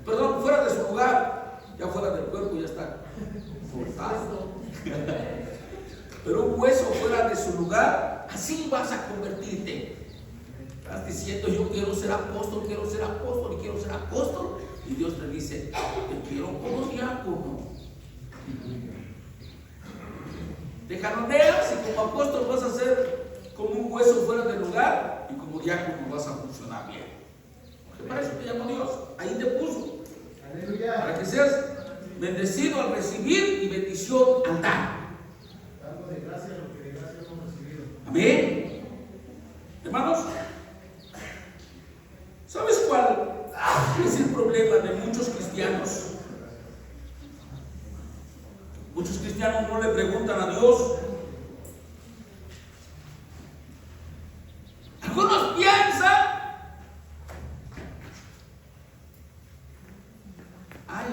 Perdón, fuera de su lugar. Ya fuera del cuerpo ya está forzado. Pero un hueso fuera de su lugar, así vas a convertirte. Estás diciendo: yo quiero ser apóstol, quiero ser apóstol y quiero ser apóstol. Y Dios te dice: te quiero como diácono. Te jaloneas y como apóstol vas a ser como un hueso fuera del lugar, y como diácono vas a funcionar bien. Porque para eso te llamó Dios, ahí te puso. Aleluya. Para que seas bendecido al recibir y bendición al dar. Dando de gracia lo que de gracia hemos recibido. Amén. Hermanos, ¿sabes cuál es el problema de muchos cristianos? Muchos cristianos no le preguntan a Dios. Algunos piensan: hay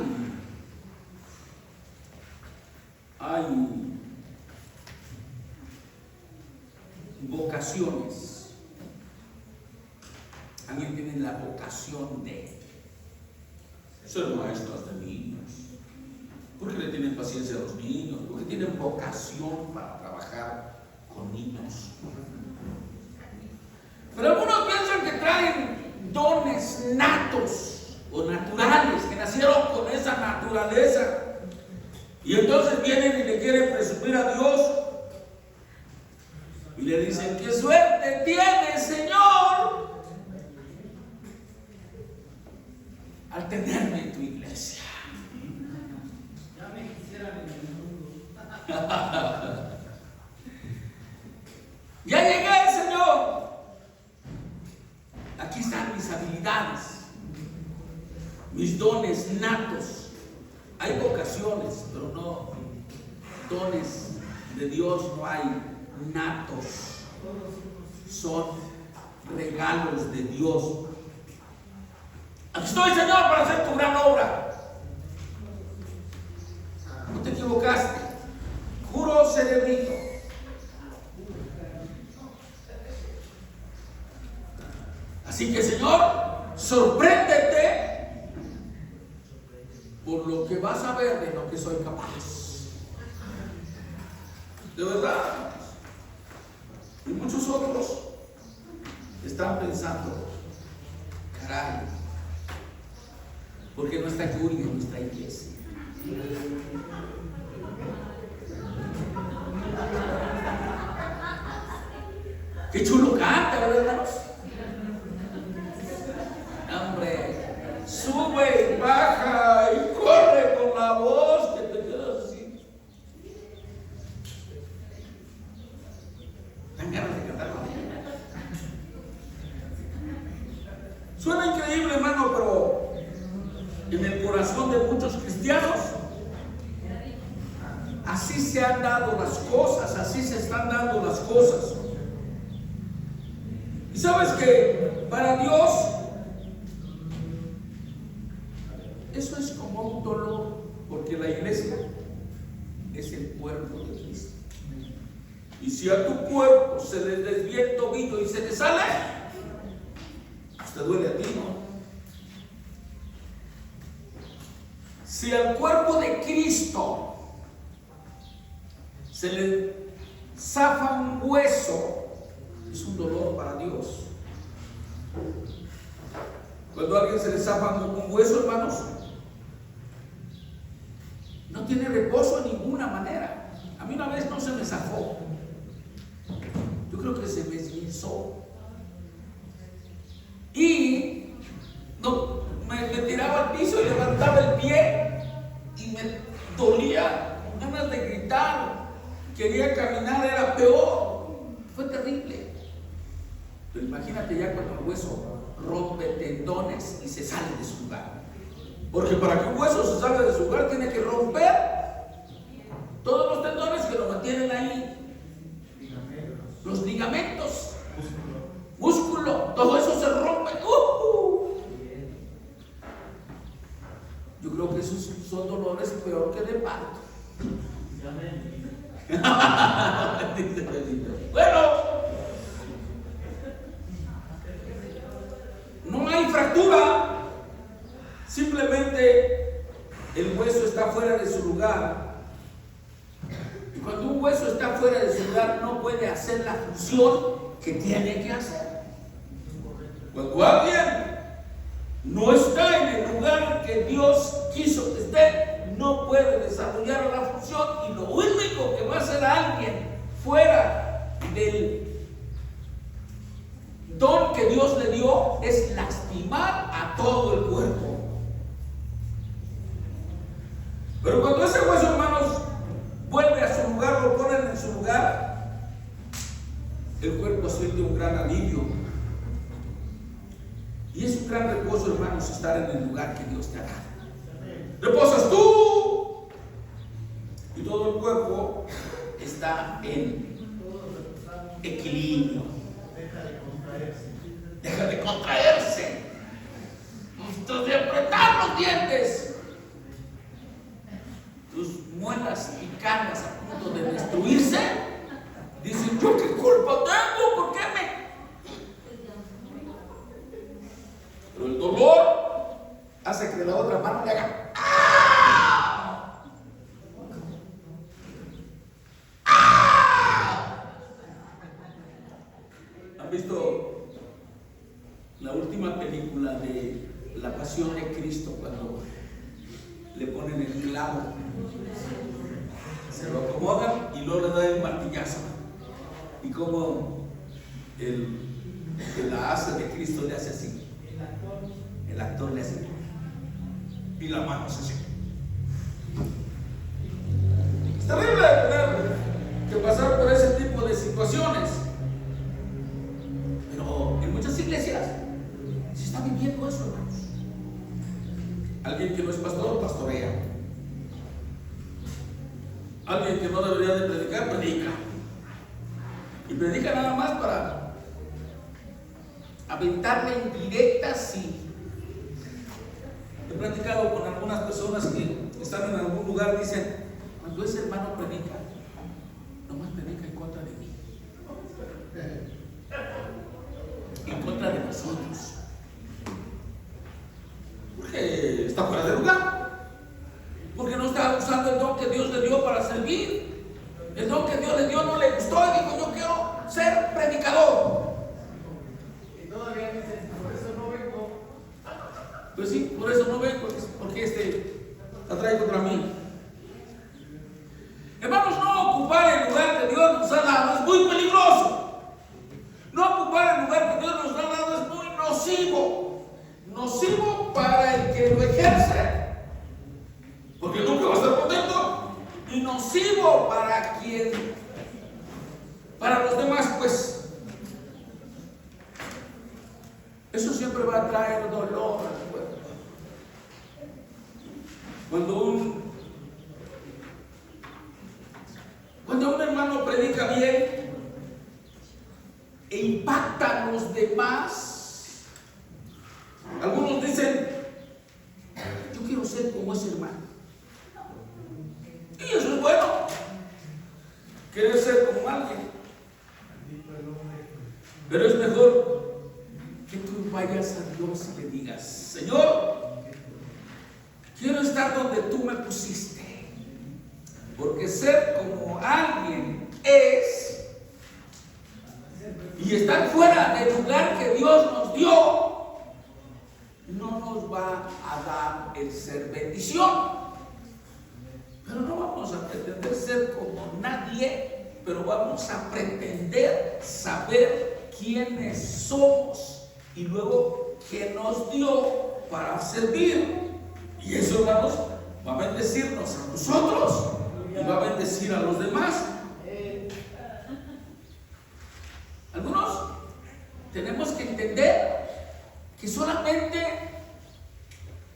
vocaciones. Alguien tiene la vocación de ser maestros de niños, porque le tienen paciencia a los niños, porque tienen vocación para trabajar con niños. Pero algunos piensan que traen dones natos o naturales, que nacieron con esa naturaleza, y entonces vienen y le quieren presumir a Dios y le dicen: qué suerte tienes, Señor, al tenerme en tu iglesia. Ya me quisieran en el mundo. Ya llegué, Señor. Aquí están mis habilidades, mis dones natos. Hay vocaciones, pero no dones de Dios, no hay natos. Son regalos de Dios. Aquí estoy, Señor, para hacer tu gran obra. No te equivocaste. Juro, cerebrito. Así que, Señor, sorpréndete por lo que vas a ver de lo que soy capaz. De verdad. Y muchos otros están pensando: caray, ¿por qué no está Yuri en nuestra iglesia? Qué chulo canta, ¿verdad, hermanos? Hombre, sube y baja y corre con la voz que te quedas así. Dan ganas de cantar con ella. Suena increíble, hermano, pero en el corazón de muchos cristianos así se han dado las cosas, así se están dando las cosas. Y sabes que para Dios eso es como un dolor, porque la iglesia es el cuerpo de Cristo. Y si a tu cuerpo se le desvía el tobillo y se te sale, pues te duele a ti, ¿no? Si al cuerpo de Cristo se le zafa un hueso, es un dolor para Dios. Cuando a alguien se le zafa un hueso, hermanos, no tiene reposo de ninguna manera. A mí una vez no se me zafó. Yo creo que se me esguinzó. Y no, me tiraba al piso y levantaba el pie y me dolía, ganas de gritar. Quería caminar, era peor. Fue terrible. Pero imagínate ya cuando el hueso rompe tendones y se sale de su lugar. Porque para que un hueso se salga de su lugar tiene que romper todos los tendones que lo mantienen ahí. Los ligamentos, músculo, todo eso se rompe. Yo creo que esos son dolores peor que de parto. Bueno, no hay fractura, simplemente el hueso está fuera de su lugar. Y cuando un hueso está fuera de su lugar, no puede hacer la función que tiene que hacer. Cuando alguien no está en el lugar que Dios quiso que esté, no puede desarrollar la función, y lo único que va a hacer a alguien fuera del don que Dios le dio es lastimar a todo el cuerpo. Pero cuando ese hueso, hermanos, vuelve a su lugar, lo ponen en su lugar, el cuerpo siente un gran alivio. Y es un gran reposo, hermanos, estar en el lugar que Dios te ha dado. Reposas tú y todo el cuerpo está en equilibrio. Deja de contraerse. De apretar los dientes. Tus muelas picadas a punto de destruirse. Dicen, ¿yo qué culpa tengo? ¿Por qué me...? Pero el dolor hace que la otra mano le haga ¡ah! ¡Ah! ¿Han visto la última película de La Pasión de Cristo, cuando le ponen el clavo, se lo acomodan y luego le dan el martillazo? Y como el la hace de Cristo le hace así, el actor le hace y la mano se hace. Es terrible tener que pasar por ese tipo de situaciones, pero en muchas iglesias se está viviendo eso, hermanos. Alguien que no es pastor, pastorea. Alguien que no debería de predicar, predica. Y predica nada más para aventarle indirectas. Y he platicado con algunas personas que están en algún lugar, dicen, cuando ese hermano predica, nomás predica en contra de mí, en contra de nosotros, porque está fuera de lugar, porque no está usando el don que Dios le dio para servir. El don que Dios le dio no le gustó y dijo, yo quiero ser predicador. Y todavía me dicen, por eso no vengo. Pues sí, por eso no vengo, porque la trae contra mí. Hermanos, no ocupar el lugar de Dios, o sea, nada, es muy peligroso. nocivo. Nocivo para el que lo ejerce, porque nunca va a estar contento, y nocivo para los demás, pues. Eso siempre va a traer dolor al cuerpo. Cuando un hermano predica bien e impacta a los demás, algunos dicen: yo quiero ser como ese hermano. Y eso es bueno. Querer ser como alguien. Pero es mejor que tú vayas a Dios y le digas: Señor, quiero estar donde tú me pusiste. Porque ser como alguien y estar fuera del lugar que Dios nos dio, no nos va a dar el ser bendición. Pero no vamos a pretender ser como nadie, pero vamos a pretender saber quiénes somos y luego qué nos dio para servir. Y eso, hermanos, va a bendecirnos a nosotros y va a bendecir a los demás. Algunos tenemos que entender que solamente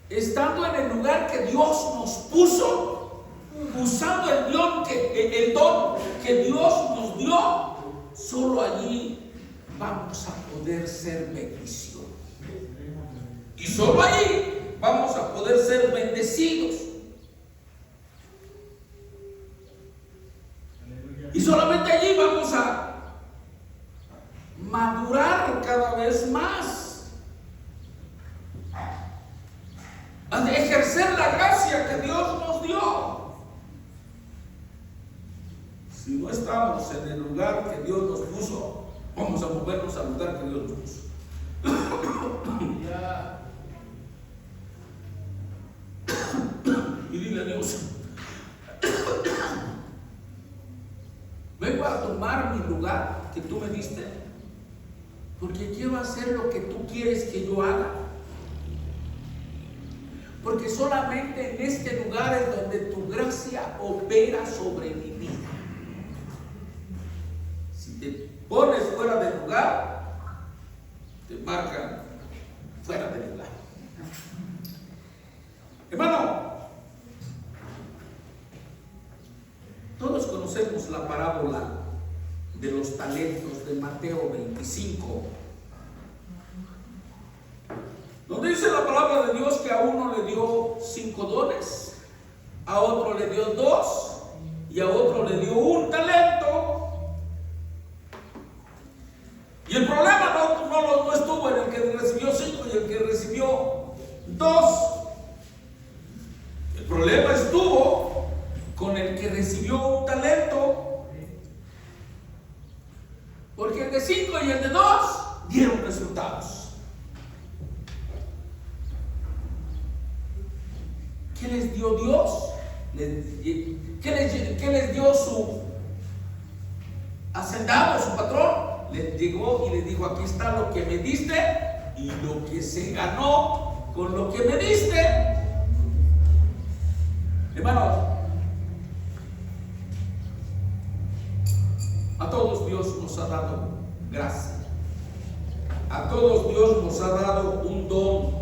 estando en el lugar que Dios nos puso, usando el don que Dios nos dio, solo allí vamos a poder ser bendición. Y solo allí vamos a poder ser bendecidos. Y solamente allí vamos a madurar cada vez más, a ejercer la gracia que Dios nos dio. Si no estamos en el lugar que Dios nos puso, vamos a movernos al lugar que Dios nos puso. Y dile a Dios: vengo a tomar mi lugar que tú me diste, porque quiero hacer lo que tú quieres que yo haga. Porque solamente en este lugar es donde tu gracia opera sobre mi vida. Si te pones fuera del lugar, te marcan fuera del lugar. Hermano, todos conocemos la parábola de los talentos de Mateo 25, donde dice la palabra de Dios que a uno le dio 5 dones, a otro le dio 2 y a otro le dio 1 talento. Y el problema no estuvo en el que recibió 5 y el que recibió 2. El problema estuvo con el que recibió 1 talento, porque el de 5 y el de 2 dieron resultados. ¿Qué les dio Dios? ¿Qué les dio su hacendado, su patrón? Les llegó y les dijo: aquí está lo que me diste y lo que se ganó con lo que me diste. Hermano, a todos Dios nos ha dado gracia. A todos Dios nos ha dado un don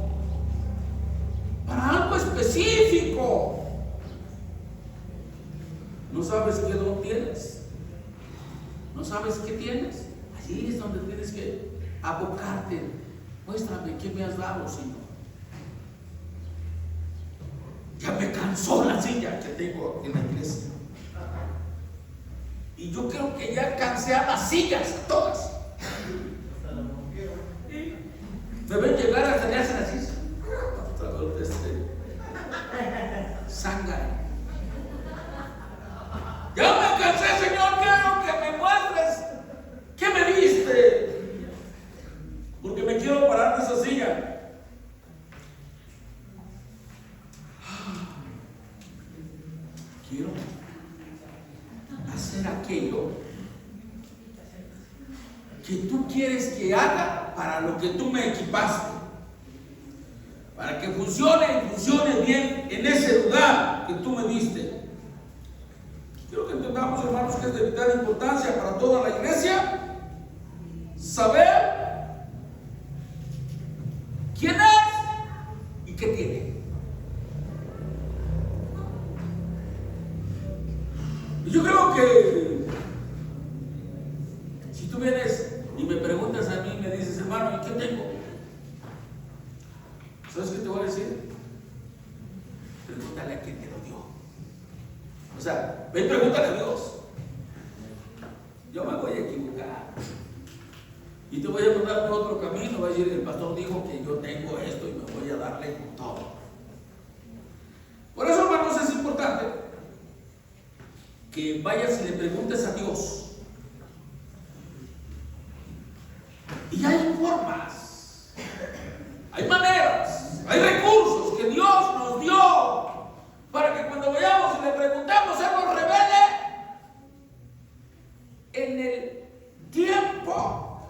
para algo específico. ¿No sabes qué don tienes? ¿No sabes qué tienes? Allí es donde tienes que abocarte. Muéstrame qué me has dado, Señor. Ya me cansó la silla que tengo en la iglesia. Y yo creo que ya cansé a las sillas, a todas. Me ven llegar hasta le hacen así. Zángano. Ya me cansé, Señor, quiero que me muestres qué me diste, porque me quiero parar de esa silla. Quiero hacer aquello haga para lo que tú me equipaste, para que funcione y funcione bien en ese lugar que tú me diste. Quiero que entendamos, hermanos, que es de vital importancia para toda la iglesia saber quién es y qué tiene. Y yo creo que si tú vienes y me preguntas a mí, me dices, hermano, ¿y qué tengo? ¿Sabes qué te voy a decir? Pregúntale a quién te lo dio. O sea, ve y pregúntale a Dios. Yo me voy a equivocar y te voy a mandar por otro camino. Va a decir, el pastor dijo que yo tengo esto y me voy a darle con todo. Por eso, hermanos, es importante que vayas y le preguntes a Dios. Y hay formas, hay maneras, hay recursos que Dios nos dio para que cuando vayamos y le preguntemos, Él nos revele en el tiempo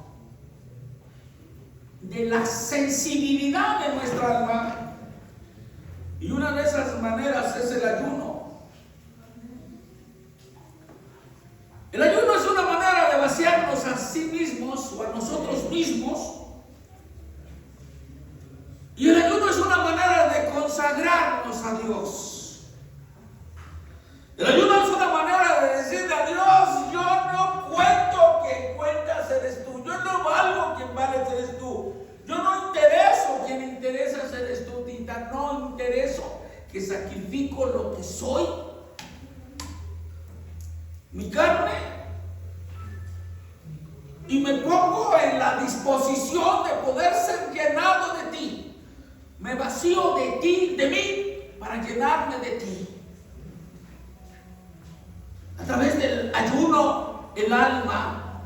de la sensibilidad de nuestra alma. Y una de esas maneras es el ayuno. El ayuno es una manera de vaciarnos a sí mismos o a nosotros mismos. Y el ayuno es una manera de consagrarnos a Dios. El ayuno es una manera de decirle a Dios, yo no cuento que cuentas eres tú, yo no valgo quien vales eres tú, yo no intereso quien interesas eres tú, Tita, no intereso, que sacrifico lo que soy, mi carne, y me pongo en la disposición de poder ser llenado de ti. Me vacío de ti, de mí, para llenarme de ti. A través del ayuno, el alma.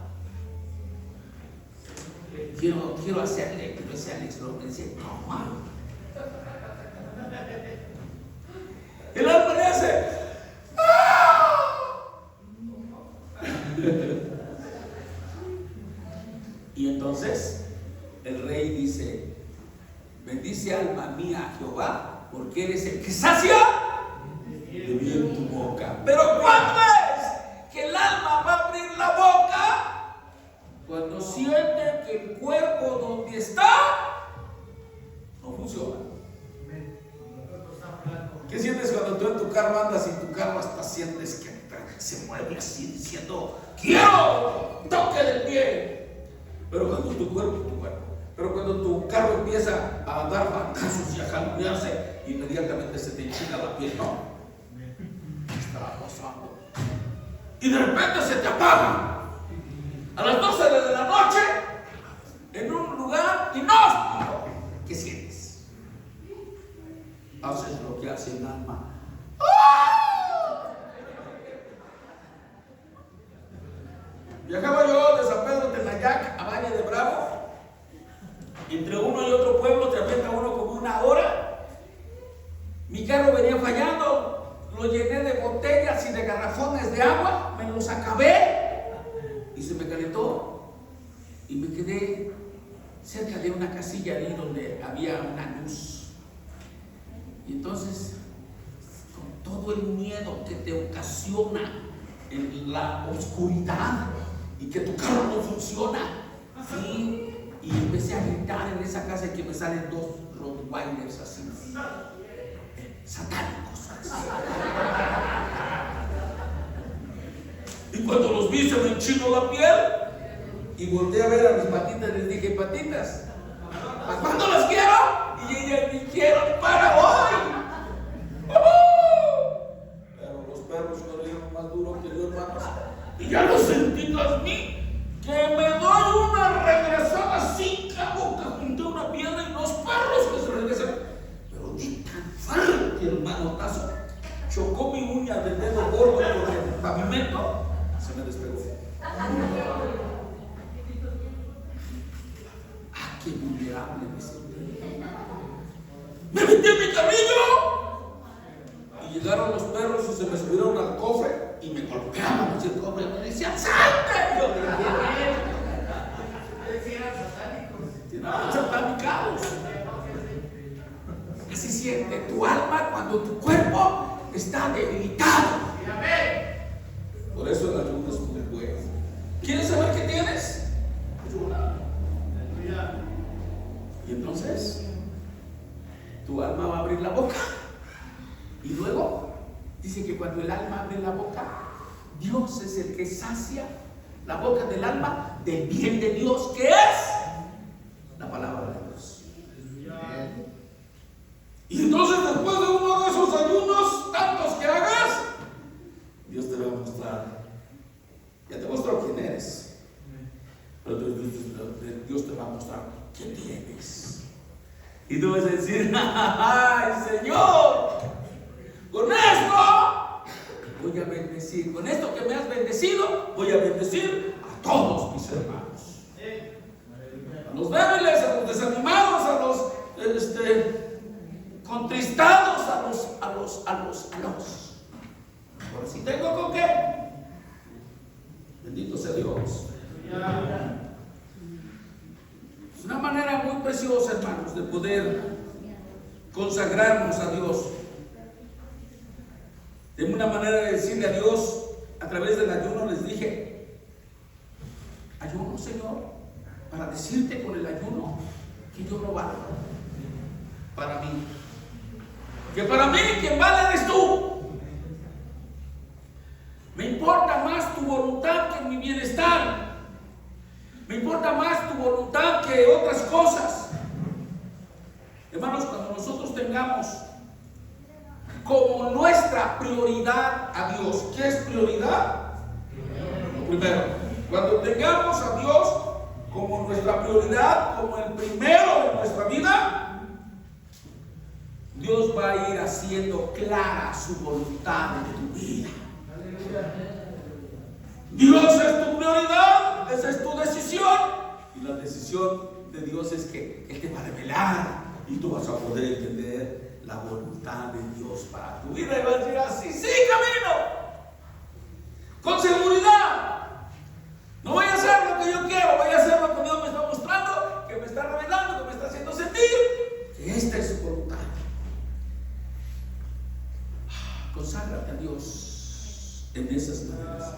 Quiero hacerle, pero ese Alex no me dice, no, mano. El alma le hace, y entonces el rey dice, bendice alma mía a Jehová, porque eres el que sacia de bien tu boca. Pero ¿cuándo es que el alma va a abrir la boca? Cuando siente que el cuerpo donde está no funciona. ¿Qué sientes cuando tú en tu carro andas y tu carro hasta sientes que se mueve así diciendo, quiero, toque del pie? Pero cuando tu cuerpo, pero cuando tu carro empieza a dar batazos y a jalonnearse, inmediatamente se te enchina la piel, ¿no? Está pasando. Y de repente se te apaga. A las 12 de la noche, en un lugar inhóspito, ¿qué sientes? Haces lo que hace el alma. Viajaba yo de San Pedro Tenayac a Valle de Bravo. Entre uno y otro pueblo te aprieta uno como una hora. Mi carro venía fallando, lo llené de botellas y de garrafones de agua, me los acabé y se me calentó. Y me quedé cerca de una casilla ahí donde había una luz. Y entonces, con todo el miedo que te ocasiona en la oscuridad y que tu carro no funciona, y empecé a gritar en esa casa, y que me salen dos Rottweilers así, satánicos. Y cuando los vi se me enchinó la piel y volteé a ver a mis patitas y les dije, patitas, ¿para cuándo las quiero? Y ellas dijeron, para hoy. Pero los perros corrieron más duro que yo, hermanos, y ya lo sentí tras mí, que me doy una regresada sin boca junto a una piedra y los perros que se regresan. Pero di tan fuerte el manotazo, chocó mi uña del dedo gordo con el pavimento, se me despegó. Ah, qué vulnerable me sentí. Me metí en mi carrillo y llegaron los perros y se me subieron al cofre y me golpeaban. Y el cofre me decía, ¡salte! Yo dije, siente tu alma cuando tu cuerpo está debilitado. Por eso el ayuno es muy bueno. ¿Quieres saber qué tienes? Ayuna. Y entonces tu alma va a abrir la boca. Y luego dice que cuando el alma abre la boca, Dios es el que sacia la boca del alma del bien de Dios, que es la palabra de Dios. Y entonces después de uno de esos ayunos, tantos que hagas, Dios te va a mostrar. Ya te mostró quién eres, pero Dios te va a mostrar qué tienes. Y tú vas a decir: ¡ay, Señor! Con esto voy a bendecir. Con esto que me has bendecido, voy a bendecir a todos mis hermanos. A los débiles, a los desanimados, a los contristados, a los. Ahora si tengo con qué, bendito sea Dios. Es una manera muy preciosa, hermanos, de poder consagrarnos a Dios. De una manera de decirle a Dios, a través del ayuno les dije: ayuno, Señor, para decirte con el ayuno que yo no valgo para mí, que para mí quien vale eres tú. Me importa más tu voluntad que mi bienestar. Me importa más tu voluntad que otras cosas. Hermanos, cuando nosotros tengamos como nuestra prioridad a Dios, ¿qué es prioridad? Primero, cuando tengamos a Dios como nuestra prioridad, como el primero de nuestra vida, Dios va a ir haciendo clara su voluntad en tu vida. Dios es tu prioridad, esa es tu decisión, y la decisión de Dios es que Él te va a revelar y tú vas a poder entender la voluntad de Dios para tu vida y vas a decir así: sí, camino con seguridad. No voy a hacer lo que yo quiero, voy a hacer lo que Dios me está mostrando, que me está revelando, que me está haciendo sentir que esta es su voluntad. Conságrate a Dios en esas maneras.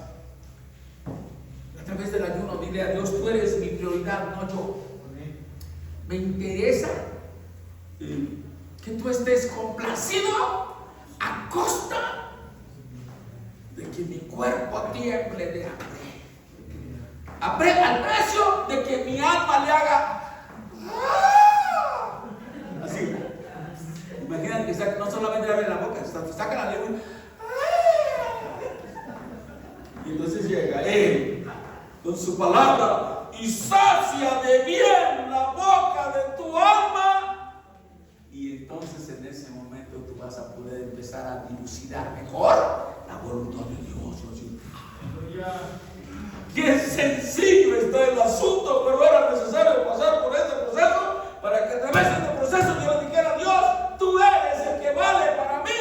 A través del ayuno, dile a Dios: tú eres mi prioridad, no yo. Me interesa que tú estés complacido a costa de que mi cuerpo tiemble de hambre, al precio de que mi alma le haga así. Imagínate que no solamente abre la boca, saca la lengua y entonces llega Él con su palabra y sacia de bien la boca de tu alma, y entonces en ese momento tú vas a poder empezar a dilucidar mejor la voluntad de Dios. Qué sencillo está el asunto, pero era necesario pasar por este proceso para que a través de este proceso yo le dijera a Dios: tú eres el que vale para mí.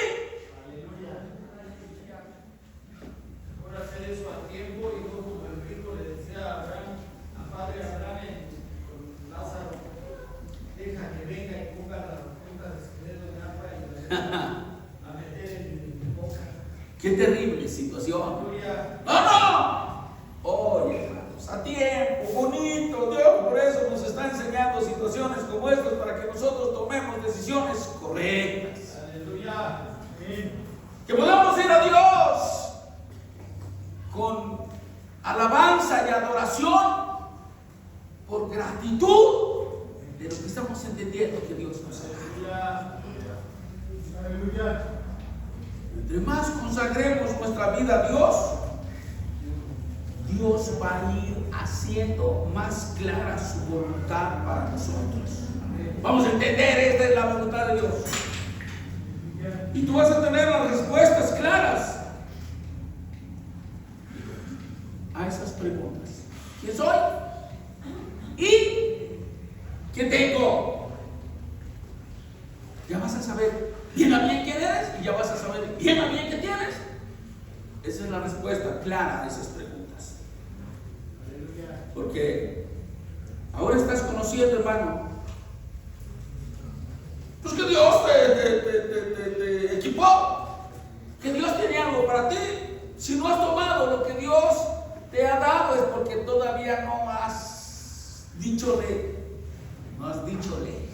Por hacer eso a tiempo, y no como el rico le decía a Abraham, a padre Abraham, con Lázaro: deja que venga y ponga las puntas de su dedo en agua y a meter en mi boca. Qué terrible situación. ¡No! Oye, hermanos, a tiempo, bonito. Dios por eso nos está enseñando situaciones como estas para que nosotros tomemos decisiones correctas. Aleluya. Que podamos ir a Dios con alabanza y adoración por gratitud de lo que estamos entendiendo que Dios nos ha dado. Aleluya. Entre más consagremos nuestra vida a Dios, Dios va a ir haciendo más clara su voluntad para nosotros. Vamos a entender: esta es la voluntad de Dios. Y tú vas a tener las respuestas claras a esas preguntas. ¿Quién soy? ¿Y qué tengo? Ya vas a saber bien a bien quién eres, y ya vas a saber bien a bien qué tienes. Esa es la respuesta clara a esas preguntas. Porque ahora estás conociendo, hermano, Pues que Dios te equipó, que Dios tenía algo para ti. Si no has tomado lo que Dios te ha dado es porque todavía no has dicho le. No has dicho le.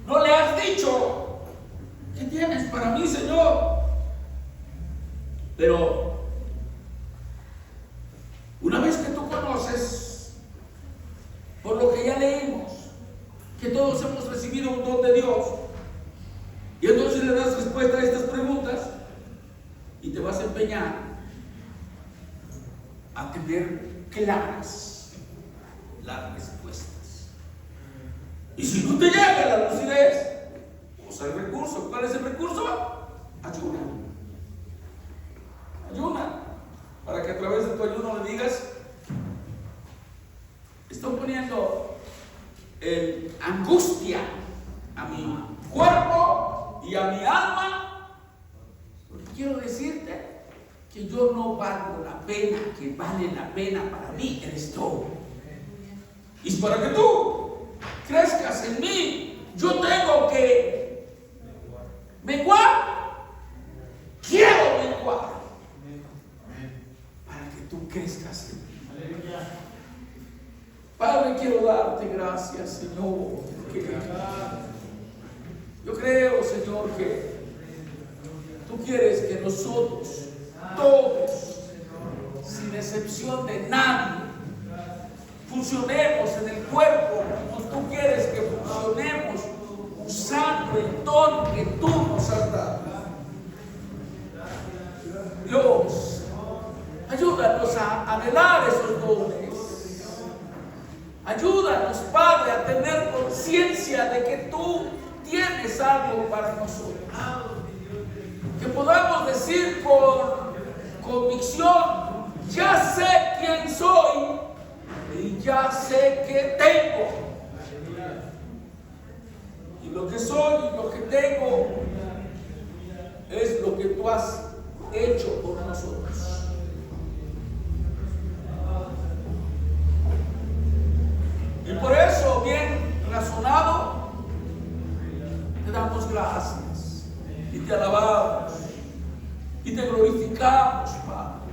No le has dicho, ¿qué tienes para mí, Señor? Pero una vez que tú conoces, por lo que ya leímos, que todos hemos recibido un don de Dios, y entonces le das respuesta a estas preguntas y te vas a empeñar a tener claras las respuestas. Y si no te llega la lucidez, usa el recurso. ¿Cuál es el recurso? Ayuna. Ayuna. Para que a través de tu ayuno le digas, estoy poniendo angustia a mi cuerpo y a mi alma, porque quiero decirte que yo no valgo la pena, que vale la pena para mí eres tú. Y para que tú crezcas en mí, yo tengo que menguar. Quiero menguar para que tú crezcas en mí. Padre, quiero darte gracias, Señor, porque yo creo, Señor, que tú quieres que nosotros, todos, sin excepción de nadie, funcionemos en el cuerpo como tú quieres que funcionemos, usando el don que tú nos has dado. Dios, ayúdanos a anhelar esos dones. Ayúdanos, Padre, a tener conciencia de que tú tienes algo para nosotros. Que podamos decir con convicción, ya sé quién soy y ya sé qué tengo. Y lo que soy y lo que tengo es lo que tú has hecho por nosotros. Y por eso, bien razonado, te damos gracias y te alabamos y te glorificamos, Padre.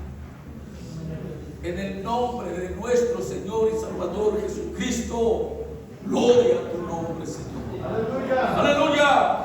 En el nombre de nuestro Señor y Salvador Jesucristo, gloria a tu nombre, Señor. Aleluya. Aleluya.